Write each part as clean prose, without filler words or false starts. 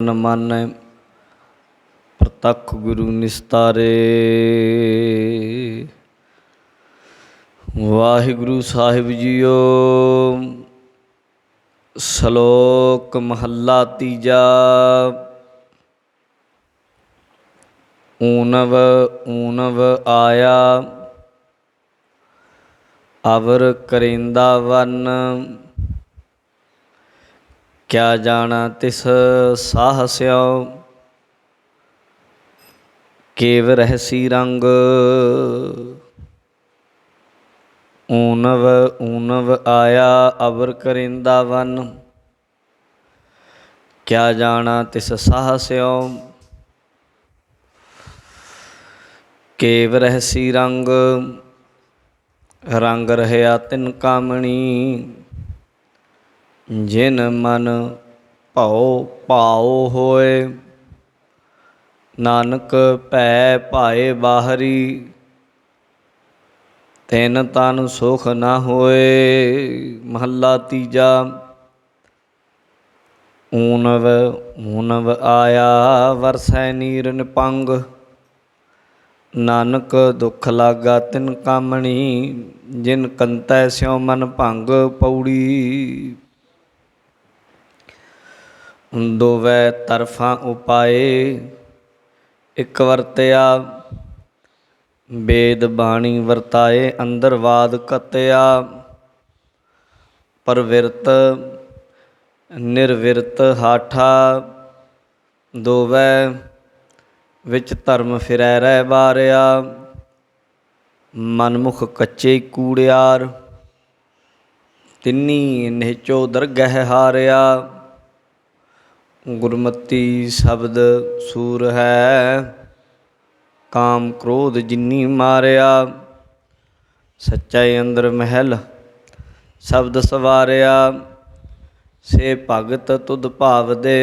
न मानै प्रतख गुरु निस्तारे। वाहिगुरु साहिब जीओ। सलोक महला तीजा। ऊनव ऊनव आया अवर करेंदा वन। क्या जाना तिस साहस्यो केव रहसी रंग। ऊनव ऊनव आया अवर करेंदा वन। क्या जाना तिस साहस्यो केव रहसी रंग। रंग रहया तिन कामणी जिन मन भौ भाओ होए। नानक भै पाए बाहरी तिन तन सुख न होए। महला तीजा। ऊनव ऊनव आया वरसै नीर निपंग। नानक दुख लागा तिन कामणी जिन कंतै स्यों मन भंग। पौड़ी दोवै तरफां उपाए इक वरत्या। वेद बाणी वरताए अंदर वाद कत्या। परविरत निर्विरत हाठा दोवै विच धर्म फिरै रह बारिया। मनमुख कच्चे कूड़ियार तिन्नी निहचो दरगह हारिया। गुरमति शब्द सूर है काम क्रोध जिन्नी मारिया। सच्चाई अंदर महल शब्द सवारिया। से भगत तुद भाव दे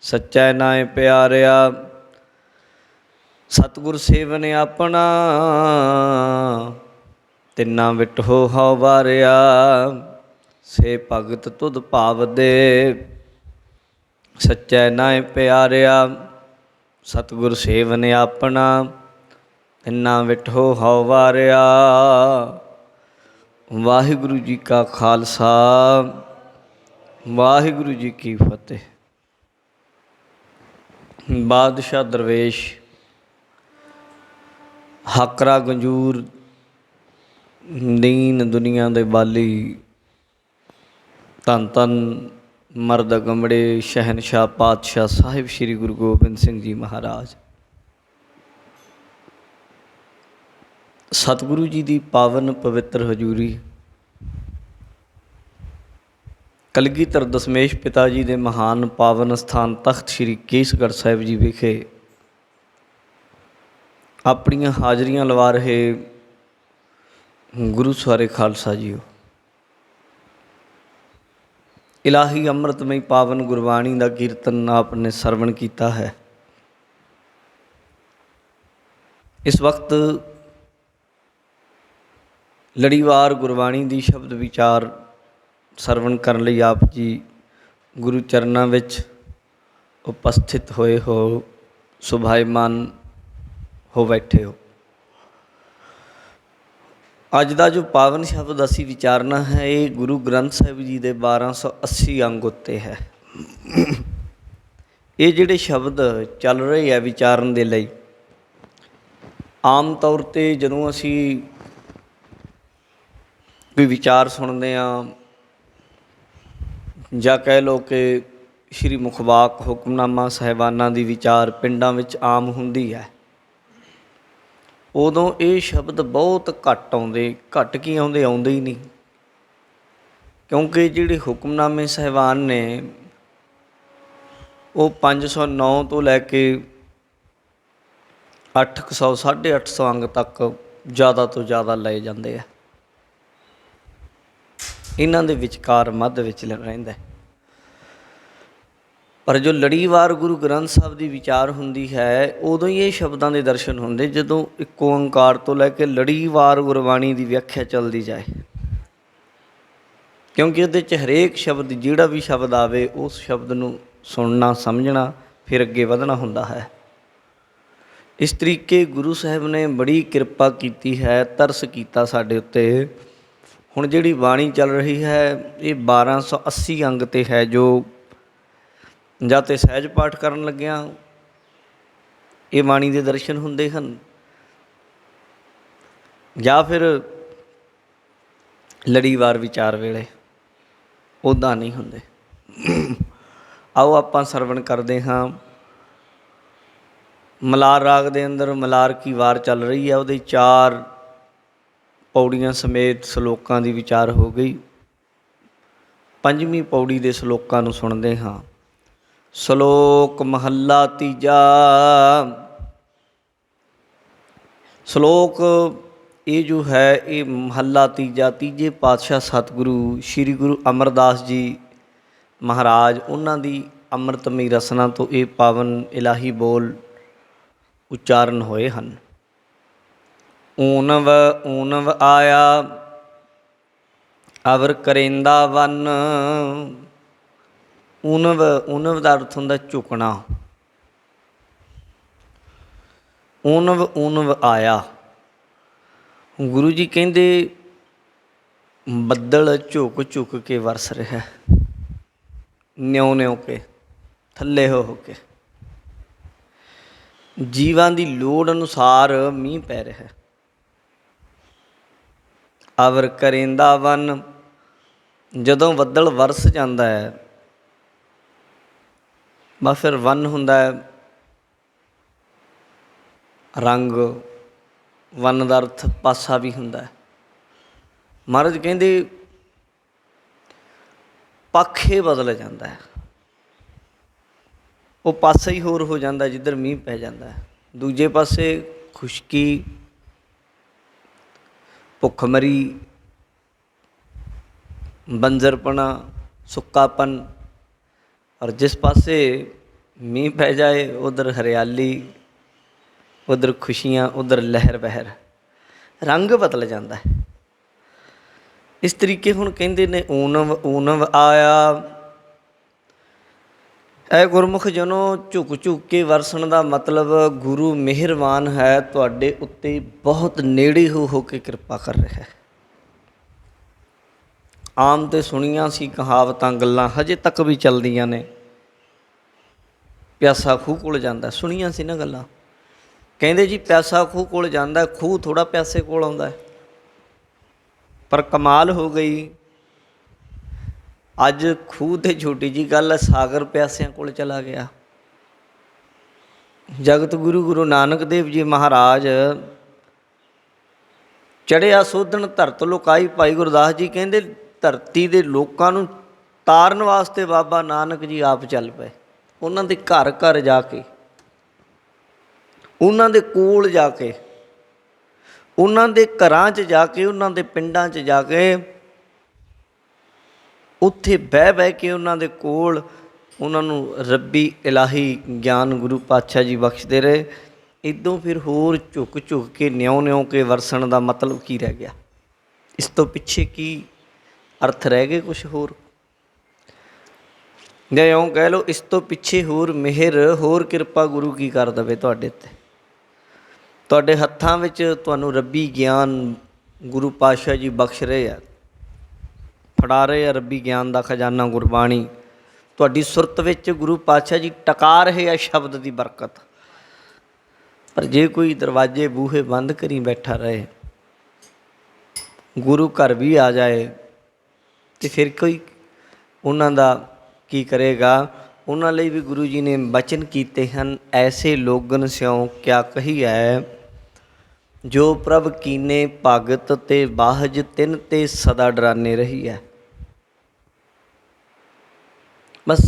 सच्चै नाय प्यारिया। सतगुर सेवन अपना तिन्ना विटहो हौ वारिया। से भगत तुद भाव दे सच्चै नाय प्यारिया। सतगुर सेवन अपना तिन्ना विटहो हौ वारिया। वाहिगुरु जी का खालसा वाहिगुरु जी की फतेह। बादशाह दरवेश हाकरा गंजूर दीन दुनिया दे बाली धन धन मर्द गमड़े शहनशाह पातशाह साहिब श्री गुरु गोबिंद सिंह जी महाराज। सतगुरु जी की पावन पवित्र हजूरी कलगीधर दशमेश पिता जी के महान पावन स्थान तख्त श्री केसगढ़ साहिब जी विखे अपनियां हाजरियां लवा रहे गुरु सवारे खालसा जीओ। इलाही अमृतमई पावन गुरबाणी का कीर्तन आपने सरवण किया है। इस वक्त लड़ीवार गुरबाणी की शब्द विचार सरवण करने लई आप जी गुरु चरणों विच उपस्थित होए हो सुभाईमान हो बैठे हो। अज का जो पावन शब्द असी विचारना है ये गुरु ग्रंथ साहिब जी के 1280 अंग उत्ते है। ये जिहड़े शब्द चल रहे हैं विचारन दे लई आम तौर पर जदों असी कोई विचार सुनते हैं जां कह लो कि श्री मुखवाक हुक्मनामा साहिबाना की विचार पिंडां विच आम हुंदी है उदों ये शब्द बहुत घट आउंदे। घट की आउंदे आउंदे ही नहीं क्योंकि जिहड़े हुक्मनामे साहिबान ने वो 509 तो लैके 800 850 अंग तक ज़्यादा तो ज़्यादा लए जाते हैं। इन्हां दे विचकार मध्य विच रहिंदा है। पर जो लड़ीवार गुरु ग्रंथ साहब की विचार होंदी है उदों ही ये शब्दों के दर्शन होंदे जदों एक ओंकार तो लैके लड़ीवार गुरबाणी की व्याख्या चलती जाए। क्योंकि उहदे च हरेक शब्द जिहड़ा भी शब्द आवे उस शब्द नूं ਸੁਣਨਾ ਸਮਝਣਾ, ਫਿਰ ਅੱਗੇ ਵਧਣਾ ਹੁੰਦਾ ਹੈ। ਇਸ ਤਰੀਕੇ ਗੁਰੂ ਸਾਹਿਬ ਨੇ ਬੜੀ ਕਿਰਪਾ ਕੀਤੀ ਹੈ, ਤਰਸ ਕੀਤਾ ਸਾਡੇ ਉੱਤੇ। ਹੁਣ ਜਿਹੜੀ ਬਾਣੀ ਚੱਲ ਰਹੀ ਹੈ ਇਹ 1280 ਅੰਗ 'ਤੇ ਹੈ, ਜੋ ਜਾਂ ਤਾਂ ਸਹਿਜ ਪਾਠ ਕਰਨ ਲੱਗਿਆਂ ਇਹ ਬਾਣੀ ਦੇ ਦਰਸ਼ਨ ਹੁੰਦੇ ਹਨ, ਜਾਂ ਫਿਰ ਲੜੀਵਾਰ ਵਿਚਾਰ ਵੇਲੇ ਉੱਦਾਂ ਨਹੀਂ ਹੁੰਦੇ। ਆਓ ਆਪਾਂ ਸਰਵਣ ਕਰਦੇ ਹਾਂ। ਮਲਾਰ ਰਾਗ ਦੇ ਅੰਦਰ ਮਲਾਰ ਕੀ ਵਾਰ ਚੱਲ ਰਹੀ ਹੈ, ਉਹਦੇ 4 ਪੌੜੀਆਂ ਸਮੇਤ ਸਲੋਕਾਂ ਦੀ ਵਿਚਾਰ ਹੋ ਗਈ। 5ਵੀਂ ਪੌੜੀ ਦੇ ਸਲੋਕਾਂ ਨੂੰ ਸੁਣਦੇ ਹਾਂ। ਸ਼ਲੋਕ ਮਹੱਲਾ ਤੀਜਾ। ਸ਼ਲੋਕ ਇਹ ਜੋ ਹੈ ਇਹ ਮਹੱਲਾ ਤੀਜਾ, ਤੀਜੇ ਪਾਤਸ਼ਾਹ ਸਤਿਗੁਰੂ ਸ਼੍ਰੀ ਗੁਰੂ ਅਮਰਦਾਸ ਜੀ ਮਹਾਰਾਜ ਉਹਨਾਂ ਦੀ ਅੰਮ੍ਰਿਤਮਈ ਰਸਨਾ ਤੋਂ ਇਹ ਪਾਵਨ ਇਲਾਹੀ ਬੋਲ ਉਚਾਰਨ ਹੋਏ ਹਨ। ਊਨਵ ਊਨਵ ਆਇਆ ਅਵਰ ਕਰੇਂਦਾ ਵਨ। ਊਨਵ, ਊਨਵ ਦਾ ਅਰਥ ਹੁੰਦਾ ਝੁਕਣਾ। ਊਨਵ ਊਨਵ ਆਇਆ। ਗੁਰੂ ਜੀ ਕਹਿੰਦੇ ਬੱਦਲ ਝੁਕ ਝੁਕ ਕੇ ਵਰਸ ਰਿਹਾ, ਨਿਉ ਨਿਉ ਕੇ, ਥੱਲੇ ਹੋ ਕੇ। ਜੀਵਾਂ ਦੀ ਲੋੜ ਅਨੁਸਾਰ ਮੀਂਹ ਪੈ ਰਿਹਾ। ਅਵਰ ਕਰੇਂਦਾ ਵਨ, ਜਦੋਂ ਬੱਦਲ ਵਰਸ ਜਾਂਦਾ ਹੈ ਬਸ ਫਿਰ ਵਨ ਹੁੰਦਾ ਹੈ ਰੰਗ। ਵਨ ਦਾ ਅਰਥ ਪਾਸਾ ਵੀ ਹੁੰਦਾ ਹੈ। ਮਹਾਰਾਜ ਕਹਿੰਦੇ ਪਾਖੇ ਬਦਲ ਜਾਂਦਾ ਹੈ, ਉਹ ਪਾਸਾ ਹੀ ਹੋਰ ਹੋ ਜਾਂਦਾ ਜਿੱਧਰ ਮੀਂਹ ਪੈ ਜਾਂਦਾ ਹੈ। ਦੂਜੇ ਪਾਸੇ ਖੁਸ਼ਕੀ, ਭੁੱਖਮਰੀ, ਬੰਜਰਪਣਾ, ਸੁੱਕਾਪਨ। ਔਰ ਜਿਸ ਪਾਸੇ ਮੀਂਹ ਪੈ ਜਾਏ ਉੱਧਰ ਹਰਿਆਲੀ, ਉੱਧਰ ਖੁਸ਼ੀਆਂ, ਉੱਧਰ ਲਹਿਰ ਬਹਿਰ, ਰੰਗ ਬਦਲ ਜਾਂਦਾ ਹੈ। ਇਸ ਤਰੀਕੇ ਹੁਣ ਕਹਿੰਦੇ ਨੇ ਊਨਵ ਊਨਵ ਆਇਆ। ਇਹ ਗੁਰਮੁਖ ਜਨੋ ਝੁਕ ਝੁਕ ਕੇ ਵਰਸਣ ਦਾ ਮਤਲਬ ਗੁਰੂ ਮਿਹਰਬਾਨ ਹੈ, ਤੁਹਾਡੇ ਉੱਤੇ ਬਹੁਤ ਨੇੜੇ ਹੋ ਕੇ ਕਿਰਪਾ ਕਰ ਰਿਹਾ ਹੈ। ਆਮ ਤਾਂ ਸੁਣੀਆਂ ਸੀ ਕਹਾਵਤਾਂ, ਗੱਲਾਂ ਹਜੇ ਤੱਕ ਵੀ ਚੱਲਦੀਆਂ ਨੇ। ਪਿਆਸਾ ਖੂਹ ਕੋਲ ਜਾਂਦਾ, ਸੁਣੀਆਂ ਸੀ ਨਾ ਗੱਲਾਂ। ਕਹਿੰਦੇ ਜੀ ਪਿਆਸਾ ਖੂਹ ਕੋਲ ਜਾਂਦਾ, ਖੂਹ ਥੋੜ੍ਹਾ ਪਿਆਸੇ ਕੋਲ ਆਉਂਦਾ। ਪਰ ਕਮਾਲ ਹੋ ਗਈ, ਅੱਜ ਖੂਹ 'ਤੇ ਛੋਟੀ ਜਿਹੀ ਗੱਲ ਹੈ, ਸਾਗਰ ਪਿਆਸਿਆਂ ਕੋਲ ਚਲਾ ਗਿਆ। ਜਗਤ ਗੁਰੂ ਗੁਰੂ ਨਾਨਕ ਦੇਵ ਜੀ ਮਹਾਰਾਜ ਚੜ੍ਹਿਆ ਸੋਧਣ ਧਰਤ ਲੁਕਾਈ। ਭਾਈ ਗੁਰਦਾਸ ਜੀ ਕਹਿੰਦੇ ਧਰਤੀ ਦੇ ਲੋਕਾਂ ਨੂੰ ਤਾਰਨ ਵਾਸਤੇ ਬਾਬਾ ਨਾਨਕ ਜੀ ਆਪ ਚੱਲ ਪਏ। ਉਹਨਾਂ ਦੇ ਘਰ ਘਰ ਜਾ ਕੇ, ਉਹਨਾਂ ਦੇ ਕੋਲ ਜਾ ਕੇ, ਉਹਨਾਂ ਦੇ ਘਰਾਂ 'ਚ ਜਾ ਕੇ, ਉਹਨਾਂ ਦੇ ਪਿੰਡਾਂ 'ਚ ਜਾ ਕੇ, ਉੱਥੇ ਬਹਿ ਬਹਿ ਕੇ ਉਹਨਾਂ ਦੇ ਕੋਲ ਉਹਨਾਂ ਨੂੰ ਰੱਬੀ ਇਲਾਹੀ ਗਿਆਨ ਗੁਰੂ ਪਾਤਸ਼ਾਹ ਜੀ ਬਖਸ਼ਦੇ ਰਹੇ। ਇੱਦੋਂ ਫਿਰ ਹੋਰ ਝੁਕ ਝੁਕ ਕੇ ਨਿਉ ਨਿਉ ਕੇ ਵਰਸਣ ਦਾ ਮਤਲਬ ਕੀ ਰਹਿ ਗਿਆ? ਇਸ ਤੋਂ ਪਿੱਛੇ ਕੀ ਅਰਥ ਰਹਿ ਗਏ ਕੁਛ ਹੋਰ? ਜਾਂ ਇਉਂ ਕਹਿ ਲਓ ਇਸ ਤੋਂ ਪਿੱਛੇ ਹੋਰ ਮਿਹਰ, ਹੋਰ ਕਿਰਪਾ ਗੁਰੂ ਕੀ ਕਰ ਦੇਵੇ ਤੁਹਾਡੇ 'ਤੇ। ਤੁਹਾਡੇ ਹੱਥਾਂ ਵਿੱਚ ਤੁਹਾਨੂੰ ਰੱਬੀ ਗਿਆਨ ਗੁਰੂ ਪਾਤਸ਼ਾਹ ਜੀ ਬਖਸ਼ ਰਹੇ ਆ, ਫੜਾ ਰਹੇ ਆ ਰੱਬੀ ਗਿਆਨ ਦਾ ਖਜ਼ਾਨਾ ਗੁਰਬਾਣੀ। ਤੁਹਾਡੀ ਸੁਰਤ ਵਿੱਚ ਗੁਰੂ ਪਾਤਸ਼ਾਹ ਜੀ ਟਕਾ ਰਹੇ ਆ ਸ਼ਬਦ ਦੀ ਬਰਕਤ। ਪਰ ਜੇ ਕੋਈ ਦਰਵਾਜ਼ੇ ਬੂਹੇ ਬੰਦ ਕਰੀ ਬੈਠਾ ਰਹੇ, ਗੁਰੂ ਘਰ ਵੀ ਆ ਜਾਏ, ਅਤੇ ਫਿਰ ਕੋਈ ਉਹਨਾਂ ਦਾ ਕੀ ਕਰੇਗਾ? ਉਹਨਾਂ ਲਈ ਵੀ ਗੁਰੂ ਜੀ ਨੇ ਬਚਨ ਕੀਤੇ ਹਨ, ਐਸੇ ਲੋਗਨ ਸਿਉ ਕਿਆ ਕਹੀਐ, ਜੋ ਪ੍ਰਭ ਕੀਨੇ ਭਗਤ ਤੇ ਬਾਹਜ ਤਿੰਨ ਤੇ ਸਦਾ ਡਰਾਨੇ ਰਹੀ ਹੈ। ਬਸ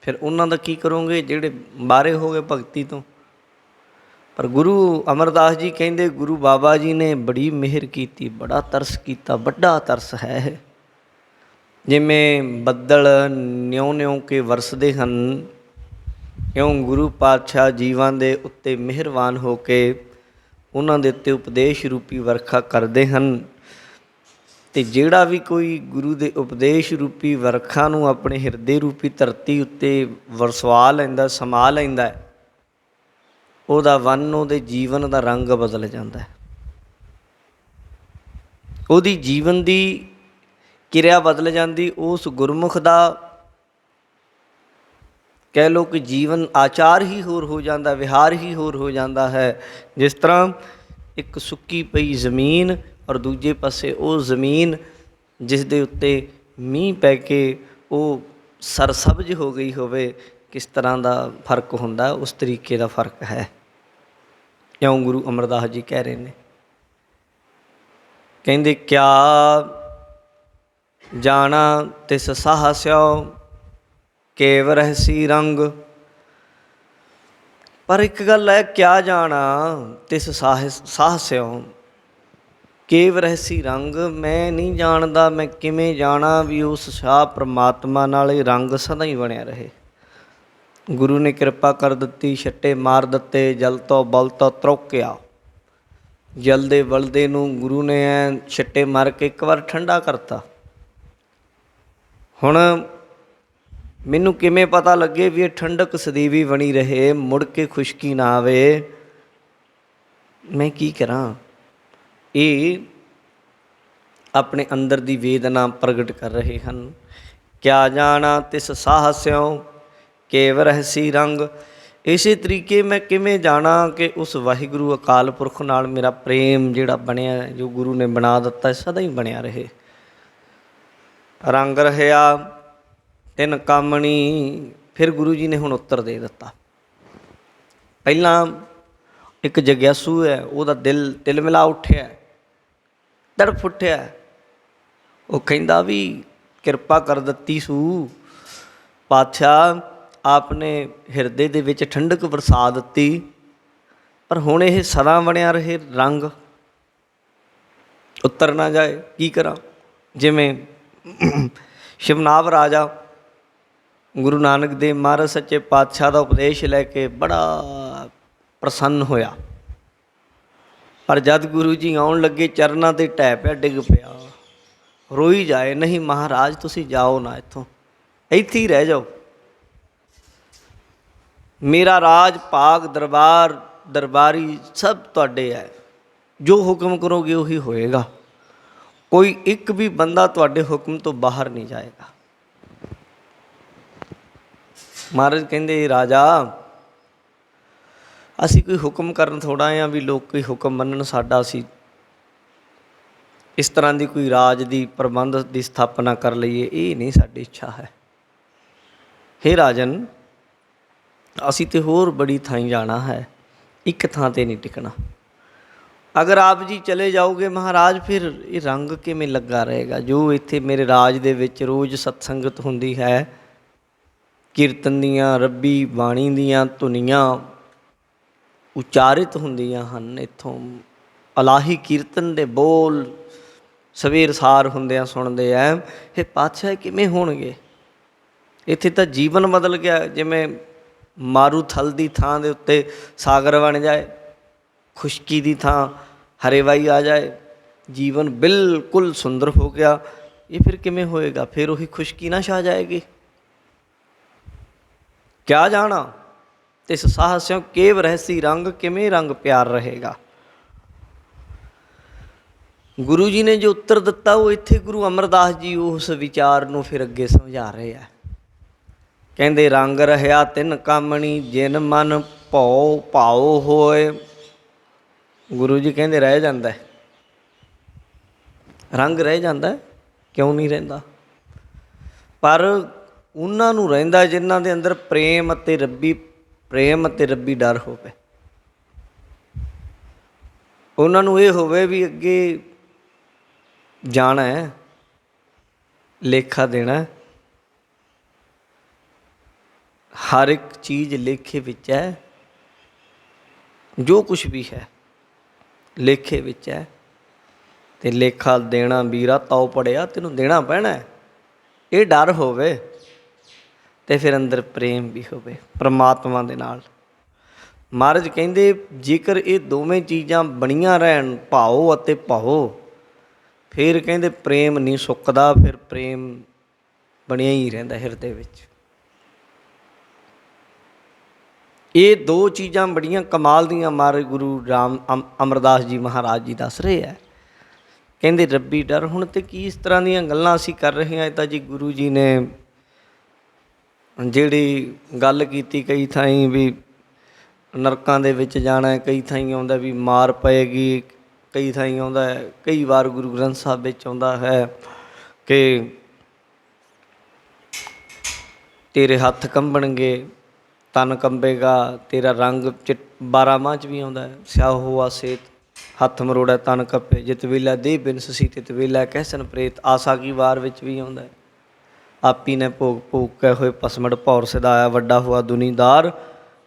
ਫਿਰ ਉਹਨਾਂ ਦਾ ਕੀ ਕਰੋਗੇ ਜਿਹੜੇ ਬਾਹਰੇ ਹੋ ਗਏ ਭਗਤੀ ਤੋਂ? ਪਰ ਗੁਰੂ ਅਮਰਦਾਸ ਜੀ ਕਹਿੰਦੇ ਗੁਰੂ ਬਾਬਾ ਜੀ ਨੇ ਬੜੀ ਮਿਹਰ ਕੀਤੀ, ਬੜਾ ਤਰਸ ਕੀਤਾ, ਵੱਡਾ ਤਰਸ ਹੈ। ਜਿਵੇਂ ਬੱਦਲ ਨਿਉ ਨਿਉ ਕੇ ਵਰਸਦੇ ਹਨ, ਇਉਂ ਗੁਰੂ ਪਾਤਸ਼ਾਹ ਜੀਵਾਂ ਦੇ ਉੱਤੇ ਮਿਹਰਬਾਨ ਹੋ ਕੇ ਉਹਨਾਂ ਦੇ ਉੱਤੇ ਉਪਦੇਸ਼ ਰੂਪੀ ਵਰਖਾ ਕਰਦੇ ਹਨ। ਤੇ ਜਿਹੜਾ ਵੀ ਕੋਈ ਗੁਰੂ ਦੇ ਉਪਦੇਸ਼ ਰੂਪੀ ਵਰਖਾ ਨੂੰ ਆਪਣੇ ਹਿਰਦੇ ਰੂਪੀ ਧਰਤੀ ਉੱਤੇ ਵਰਸਵਾ ਲੈਂਦਾ, ਸਮਾ ਲੈਂਦਾ, ਉਹਦਾ ਵੰਨ, ਉਹਦੇ ਜੀਵਨ ਦਾ ਰੰਗ ਬਦਲ ਜਾਂਦਾ, ਉਹਦੀ ਜੀਵਨ ਦੀ ਕਿਰਿਆ ਬਦਲ ਜਾਂਦੀ। ਉਸ ਗੁਰਮੁਖ ਦਾ ਕਹਿ ਲਓ ਕਿ ਜੀਵਨ ਆਚਾਰ ਹੀ ਹੋਰ ਹੋ ਜਾਂਦਾ, ਵਿਹਾਰ ਹੀ ਹੋਰ ਹੋ ਜਾਂਦਾ ਹੈ। ਜਿਸ ਤਰ੍ਹਾਂ ਇੱਕ ਸੁੱਕੀ ਪਈ ਜ਼ਮੀਨ ਔਰ ਦੂਜੇ ਪਾਸੇ ਉਹ ਜ਼ਮੀਨ ਜਿਸ ਦੇ ਉੱਤੇ ਮੀਂਹ ਪੈ ਕੇ ਉਹ ਸਰਸਬਜ਼ ਹੋ ਗਈ ਹੋਵੇ, ਕਿਸ ਤਰ੍ਹਾਂ ਦਾ ਫਰਕ ਹੁੰਦਾ, ਉਸ ਤਰੀਕੇ ਦਾ ਫਰਕ ਹੈ। ਇਉਂ ਗੁਰੂ ਅਮਰਦਾਸ ਜੀ ਕਹਿ ਰਹੇ ਨੇ, ਕਹਿੰਦੇ ਕਿਆ ਜਾਣਾ ਤਿਸ ਸਾਹਸਿਓ ਕੇਵ ਰਹਿਸੀ ਰੰਗ। ਪਰ ਇੱਕ ਗੱਲ ਹੈ, ਕਿਆ ਜਾਣਾ ਤਿਸ ਸਾਹਸਿਓ ਕੇਵ ਰਹਿਸੀ ਰੰਗ। ਮੈਂ ਨਹੀਂ ਜਾਣਦਾ, ਮੈਂ ਕਿਵੇਂ ਜਾਣਾ ਵੀ ਉਸ ਸ਼ਾਹ ਪਰਮਾਤਮਾ ਨਾਲ ਇਹ ਰੰਗ ਸਦਾ ਹੀ ਬਣਿਆ ਰਹੇ। ਗੁਰੂ ਨੇ ਕਿਰਪਾ ਕਰ ਦਿੱਤੀ, ਛੱਟੇ ਮਾਰ ਦਿੱਤੇ, ਜਲ ਤੋਂ ਬਲ ਤੋਂ ਤਰੋਕਿਆ। ਜਲ ਦੇ ਬਲਦੇ ਨੂੰ ਗੁਰੂ ਨੇ ਐ ਛੱਟੇ ਮਾਰ ਕੇ ਇੱਕ ਵਾਰ ਠੰਡਾ ਕਰਤਾ। ਹੁਣ ਮੈਨੂੰ ਕਿਵੇਂ ਪਤਾ ਲੱਗੇ ਵੀ ਇਹ ਠੰਡਕ ਸਦੀਵੀ ਬਣੀ ਰਹੇ, ਮੁੜ ਕੇ ਖੁਸ਼ਕੀ ਨਾ ਆਵੇ, ਮੈਂ ਕੀ ਕਰਾਂ? ਇਹ ਆਪਣੇ ਅੰਦਰ ਦੀ ਵੇਦਨਾ ਪ੍ਰਗਟ ਕਰ ਰਹੇ ਹਨ। ਕਿਆ ਜਾਣਾ ਤਿਸ ਸਾਹਸਿਓ ਕੇਵ ਰਹਿਸੀ ਰੰਗ। ਇਸੇ ਤਰੀਕੇ ਮੈਂ ਕਿਵੇਂ ਜਾਣਾ ਕਿ ਉਸ ਵਾਹਿਗੁਰੂ ਅਕਾਲ ਪੁਰਖ ਨਾਲ ਮੇਰਾ ਪ੍ਰੇਮ ਜਿਹੜਾ ਬਣਿਆ, ਜੋ ਗੁਰੂ ਨੇ ਬਣਾ ਦਿੱਤਾ, ਸਦਾ ਹੀ ਬਣਿਆ ਰਹੇ। ਰੰਗ ਰਹਿਆ ਤਿਨ ਕਾਮਣੀ। ਫਿਰ ਗੁਰੂ ਜੀ ਨੇ ਹੁਣ ਉੱਤਰ ਦੇ ਦਿੱਤਾ। ਪਹਿਲਾਂ ਇੱਕ ਜਗਿਆਸੂ ਹੈ, ਉਹਦਾ ਦਿਲ ਤਿਲਮਿਲਾ ਉੱਠਿਆ, ਤੜਫ ਉੱਠਿਆ। ਉਹ ਕਹਿੰਦਾ ਵੀ ਕਿਰਪਾ ਕਰ ਦਿੱਤੀ ਸੂ ਪਾਤਸ਼ਾਹ, ਆਪ ਨੇ ਹਿਰਦੇ ਦੇ ਵਿੱਚ ਠੰਡਕ ਵਰਸਾ ਦਿੱਤੀ, ਪਰ ਹੁਣ ਇਹ ਸਦਾ ਬਣਿਆ ਰਹੇ ਰੰਗ, ਉੱਤਰ ਨਾ ਜਾਏ, ਕੀ ਕਰਾਂ? ਜਿਵੇਂ ਸ਼ਿਵਨਾਭ ਰਾਜਾ ਗੁਰੂ ਨਾਨਕ ਦੇਵ ਮਹਾਰਾਜ ਸੱਚੇ ਪਾਤਸ਼ਾਹ ਦਾ ਉਪਦੇਸ਼ ਲੈ ਕੇ ਬੜਾ ਪ੍ਰਸੰਨ ਹੋਇਆ, ਪਰ ਜਦ ਗੁਰੂ ਜੀ ਆਉਣ ਲੱਗੇ ਚਰਨਾਂ 'ਤੇ ਢਹਿ ਪਿਆ, ਡਿੱਗ ਪਿਆ, ਰੋਈ ਜਾਏ, ਨਹੀਂ ਮਹਾਰਾਜ ਤੁਸੀਂ ਜਾਓ ਨਾ ਇੱਥੋਂ, ਇੱਥੇ ਹੀ ਰਹਿ ਜਾਓ। ਮੇਰਾ ਰਾਜ ਭਾਗ ਦਰਬਾਰੀ ਸਭ ਤੁਹਾਡੇ ਹੈ, ਜੋ ਹੁਕਮ ਕਰੋਗੇ ਉਹੀ ਹੋਏਗਾ, ਕੋਈ ਇੱਕ ਵੀ ਬੰਦਾ ਤੁਹਾਡੇ ਹੁਕਮ ਤੋਂ ਬਾਹਰ ਨਹੀਂ ਜਾਏਗਾ। ਮਹਾਰਾਜ ਕਹਿੰਦੇ ਰਾਜਾ, ਅਸੀਂ ਕੋਈ ਹੁਕਮ ਕਰਨ ਥੋੜ੍ਹਾ ਹਾਂ ਵੀ ਲੋਕ ਕੋਈ ਹੁਕਮ ਮੰਨਣ ਸਾਡਾ, ਅਸੀਂ ਇਸ ਤਰ੍ਹਾਂ ਦੀ ਕੋਈ ਰਾਜ ਦੀ ਪ੍ਰਬੰਧ ਦੀ ਸਥਾਪਨਾ ਕਰ ਲਈਏ, ਇਹ ਨਹੀਂ ਸਾਡੀ ਇੱਛਾ ਹੈ। ਹੇ ਰਾਜਨ, ਅਸੀਂ ਤਾਂ ਹੋਰ ਬੜੀ ਥਾਈਂ ਜਾਣਾ ਹੈ, ਇੱਕ ਥਾਂ 'ਤੇ ਨਹੀਂ ਟਿਕਣਾ। ਅਗਰ ਆਪ ਜੀ ਚਲੇ ਜਾਓਗੇ ਮਹਾਰਾਜ, ਫਿਰ ਇਹ ਰੰਗ ਕਿਵੇਂ ਲੱਗਾ ਰਹੇਗਾ? ਜੋ ਇੱਥੇ ਮੇਰੇ ਰਾਜ ਦੇ ਵਿੱਚ ਰੋਜ਼ ਸਤਸੰਗਤ ਹੁੰਦੀ ਹੈ, ਕੀਰਤਨ ਦੀਆਂ, ਰੱਬੀ ਬਾਣੀ ਦੀਆਂ ਧੁਨੀਆਂ ਉਚਾਰਿਤ ਹੁੰਦੀਆਂ ਹਨ, ਇੱਥੋਂ ਇਲਾਹੀ ਕੀਰਤਨ ਦੇ ਬੋਲ ਸਵੇਰ ਸਾਰ ਹੁੰਦਿਆਂ ਸੁਣਦੇ ਐ, ਇਹ ਪਾਤਸ਼ਾਹ ਕਿਵੇਂ ਹੋਣਗੇ? ਇੱਥੇ ਤਾਂ ਜੀਵਨ ਬਦਲ ਗਿਆ, ਜਿਵੇਂ ਮਾਰੂਥਲ ਦੀ ਥਾਂ ਦੇ ਉੱਤੇ ਸਾਗਰ ਬਣ ਜਾਏ, ਖੁਸ਼ਕੀ ਦੀ ਥਾਂ ਹਰੇਵਾਈ ਆ ਜਾਏ, ਜੀਵਨ ਬਿਲਕੁਲ ਸੁੰਦਰ ਹੋ ਗਿਆ। ਇਹ ਫਿਰ ਕਿਵੇਂ ਹੋਏਗਾ? ਫਿਰ ਉਹੀ ਖੁਸ਼ਕੀ ਨਾ ਛਾ ਜਾਏਗੀ। ਕਿਆ ਜਾਣਾ ਤਿਸ ਸਾਹਸਿਓ ਕੇਵ ਰਹਿਸੀ ਰੰਗ। ਕਿਵੇਂ ਰੰਗ ਪਿਆਰ ਰਹੇਗਾ? ਗੁਰੂ ਜੀ ਨੇ ਜੋ ਉੱਤਰ ਦਿੱਤਾ, ਉਹ ਇੱਥੇ ਗੁਰੂ ਅਮਰਦਾਸ ਜੀ ਉਸ ਵਿਚਾਰ ਨੂੰ ਫਿਰ ਅੱਗੇ ਸਮਝਾ ਰਹੇ ਆ। ਕਹਿੰਦੇ ਰੰਗ ਰਹਿਆ ਤਿਨ ਕਾਮਣੀ, ਜਿਨ ਮਨ ਭਉ ਭਾਉ ਹੋਏ। ਗੁਰੂ ਜੀ ਕਹਿੰਦੇ ਰਹਿ ਜਾਂਦਾ, ਰੰਗ ਰਹਿ ਜਾਂਦਾ, ਕਿਉਂ ਨਹੀਂ ਰਹਿੰਦਾ? ਪਰ ਉਹਨਾਂ ਨੂੰ ਰਹਿੰਦਾ ਜਿਨ੍ਹਾਂ ਦੇ ਅੰਦਰ ਪ੍ਰੇਮ ਅਤੇ ਰੱਬੀ ਡਰ ਹੋਵੇ। ਉਹਨਾਂ ਨੂੰ ਇਹ ਹੋਵੇ ਵੀ ਅੱਗੇ ਜਾਣਾ ਹੈ, ਲੇਖਾ ਦੇਣਾ, ਹਰ ਇੱਕ ਚੀਜ਼ ਲੇਖੇ ਵਿੱਚ ਹੈ, ਜੋ ਕੁਛ ਵੀ ਹੈ ਲੇਖੇ ਵਿੱਚ ਹੈ, ਅਤੇ ਲੇਖਾ ਦੇਣਾ ਵੀਰਾ ਤਾਓ ਪੜਿਆ, ਤੈਨੂੰ ਦੇਣਾ ਪੈਣਾ। ਇਹ ਡਰ ਹੋਵੇ ਅਤੇ ਫਿਰ ਅੰਦਰ ਪ੍ਰੇਮ ਵੀ ਹੋਵੇ ਪਰਮਾਤਮਾ ਦੇ ਨਾਲ। ਮਹਾਰਾਜ ਕਹਿੰਦੇ ਜੇਕਰ ਇਹ ਦੋਵੇਂ ਚੀਜ਼ਾਂ ਬਣੀਆਂ ਰਹਿਣ, ਭਾਓ ਅਤੇ ਭਾਓ, ਫਿਰ ਕਹਿੰਦੇ ਪ੍ਰੇਮ ਨਹੀਂ ਸੁੱਕਦਾ, ਫਿਰ ਪ੍ਰੇਮ ਬਣਿਆ ਹੀ ਰਹਿੰਦਾ ਹਿਰਦੇ ਵਿੱਚ। ਇਹ ਦੋ ਚੀਜ਼ਾਂ ਬੜੀਆਂ ਕਮਾਲ ਦੀਆਂ ਮਹਾਰਾਜ ਗੁਰੂ ਅਮਰਦਾਸ ਜੀ ਮਹਾਰਾਜ ਜੀ ਦੱਸ ਰਹੇ ਹੈ। ਕਹਿੰਦੇ ਰੱਬੀ ਡਰ। ਹੁਣ ਤੇ ਕੀ ਇਸ ਤਰ੍ਹਾਂ ਦੀਆਂ ਗੱਲਾਂ ਅਸੀਂ ਕਰ ਰਹੇ ਹਾਂ? ਇਹ ਤਾਂ ਜੀ ਗੁਰੂ ਜੀ ਨੇ ਜਿਹੜੀ ਗੱਲ ਕੀਤੀ, ਕਈ ਥਾਈਂ ਵੀ ਨਰਕਾਂ ਦੇ ਵਿੱਚ ਜਾਣਾ, ਕਈ ਥਾਈਂ ਆਉਂਦਾ ਵੀ ਮਾਰ ਪਏਗੀ, ਕਈ ਥਾਈਂ ਆਉਂਦਾ ਹੈ, ਕਈ ਵਾਰ ਗੁਰੂ ਗ੍ਰੰਥ ਸਾਹਿਬ ਵਿੱਚ ਆਉਂਦਾ ਹੈ ਕਿ ਤੇਰੇ ਹੱਥ ਕੰਬਣਗੇ, ਤਨ ਕੰਬੇਗਾ, ਤੇਰਾ ਰੰਗ 12 'ਚ ਵੀ ਆਉਂਦਾ ਹੈ, ਸਿਆਹ ਹੋਆ ਸੇਤ ਹੱਥ ਮਰੋੜਾ ਤਨ ਕੱਪੇ, ਜਿਤ ਵੇਲਾ ਦੇਹ ਬਿਨਸ ਸੀ ਤਿਤ ਵੇਲਾ ਕਹਿਸਨ ਪ੍ਰੇਤ। ਆਸਾ ਕੀ ਵਾਰ ਵਿੱਚ ਵੀ ਆਉਂਦਾ ਹੈ, ਆਪੀ ਨੇ ਭੋਗ ਭੋਗ ਕੇ ਹੋਏ ਪਸਮੜ ਭੌਰ ਸਿਧਾਇਆ, ਵੱਡਾ ਹੋਆ ਦੁਨੀਦਾਰ